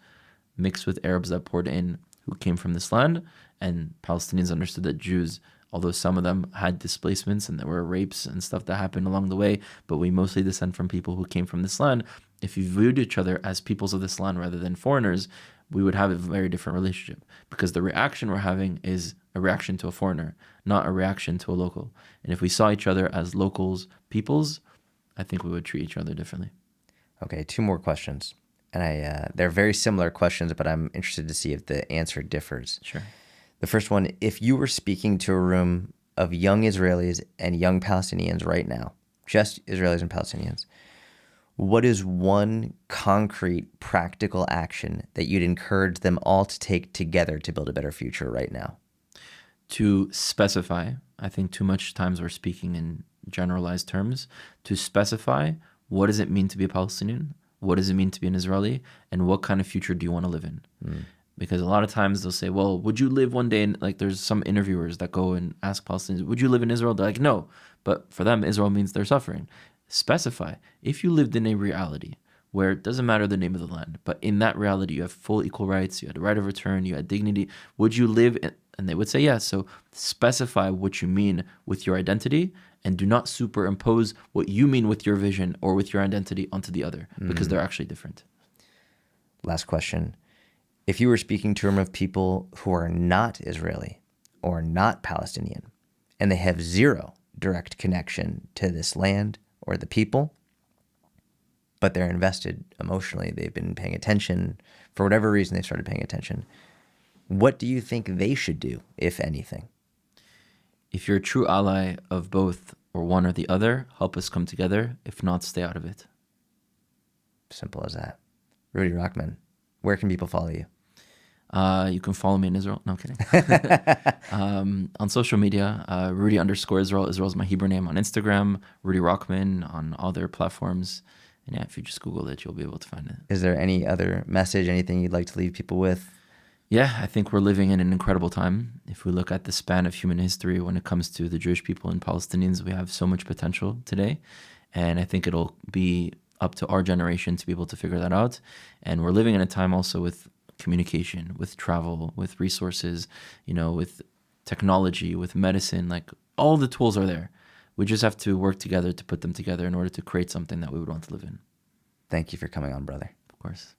mixed with Arabs that poured in who came from this land, and Palestinians understood that Jews, although some of them had displacements and there were rapes and stuff that happened along the way, but we mostly descend from people who came from this land. If you viewed each other as peoples of this land rather than foreigners, we would have a very different relationship, because the reaction we're having is a reaction to a foreigner, not a reaction to a local. And if we saw each other as locals, peoples, I think we would treat each other differently. Okay, 2 more questions. And they're very similar questions, but I'm interested to see if the answer differs. Sure. The first one, if you were speaking to a room of young Israelis and young Palestinians right now, just Israelis and Palestinians, what is one concrete, practical action that you'd encourage them all to take together to build a better future right now? To specify, I think too much times we're speaking in generalized terms, to specify what does it mean to be a Palestinian, what does it mean to be an Israeli, and what kind of future do you want to live in? Because a lot of times they'll say, well, would you live one day in, like, there's some interviewers that go and ask Palestinians, would you live in Israel? They're like, no. But for them, Israel means they're suffering. Specify, if you lived in a reality where it doesn't matter the name of the land, but in that reality you have full equal rights, you had a right of return, you had dignity, would you live in? And they would say yes. So specify what you mean with your identity, and do not superimpose what you mean with your vision or with your identity onto the other, because they're actually different. Last question. If you were speaking to a room of people who are not Israeli, or not Palestinian, and they have zero direct connection to this land or the people, but they're invested emotionally. They've been paying attention. For whatever reason, they started paying attention. What do you think they should do, if anything? If you're a true ally of both or one or the other, help us come together. If not, stay out of it. Simple as that. Rudy Rochman, where can people follow you? You can follow me in Israel. No, I'm kidding. On social media, Rudy_Israel. Israel's my Hebrew name on Instagram. Rudy Rochman on other platforms. And yeah, if you just Google it, you'll be able to find it. Is there any other message, anything you'd like to leave people with? Yeah, I think we're living in an incredible time. If we look at the span of human history when it comes to the Jewish people and Palestinians, we have so much potential today. And I think it'll be up to our generation to be able to figure that out. And we're living in a time also with communication, with travel, with resources, with technology, with medicine. Like, all the tools are there. We just have to work together to put them together in order to create something that we would want to live in. Thank you for coming on, brother. Of course.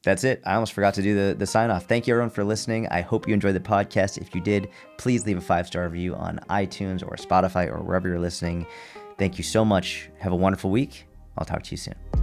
That's it. I almost forgot to do the sign off. Thank you, everyone, for listening. I hope you enjoyed the podcast. If you did, please leave a 5-star review on iTunes or Spotify or wherever you're listening. Thank you so much. Have a wonderful week. I'll talk to you soon.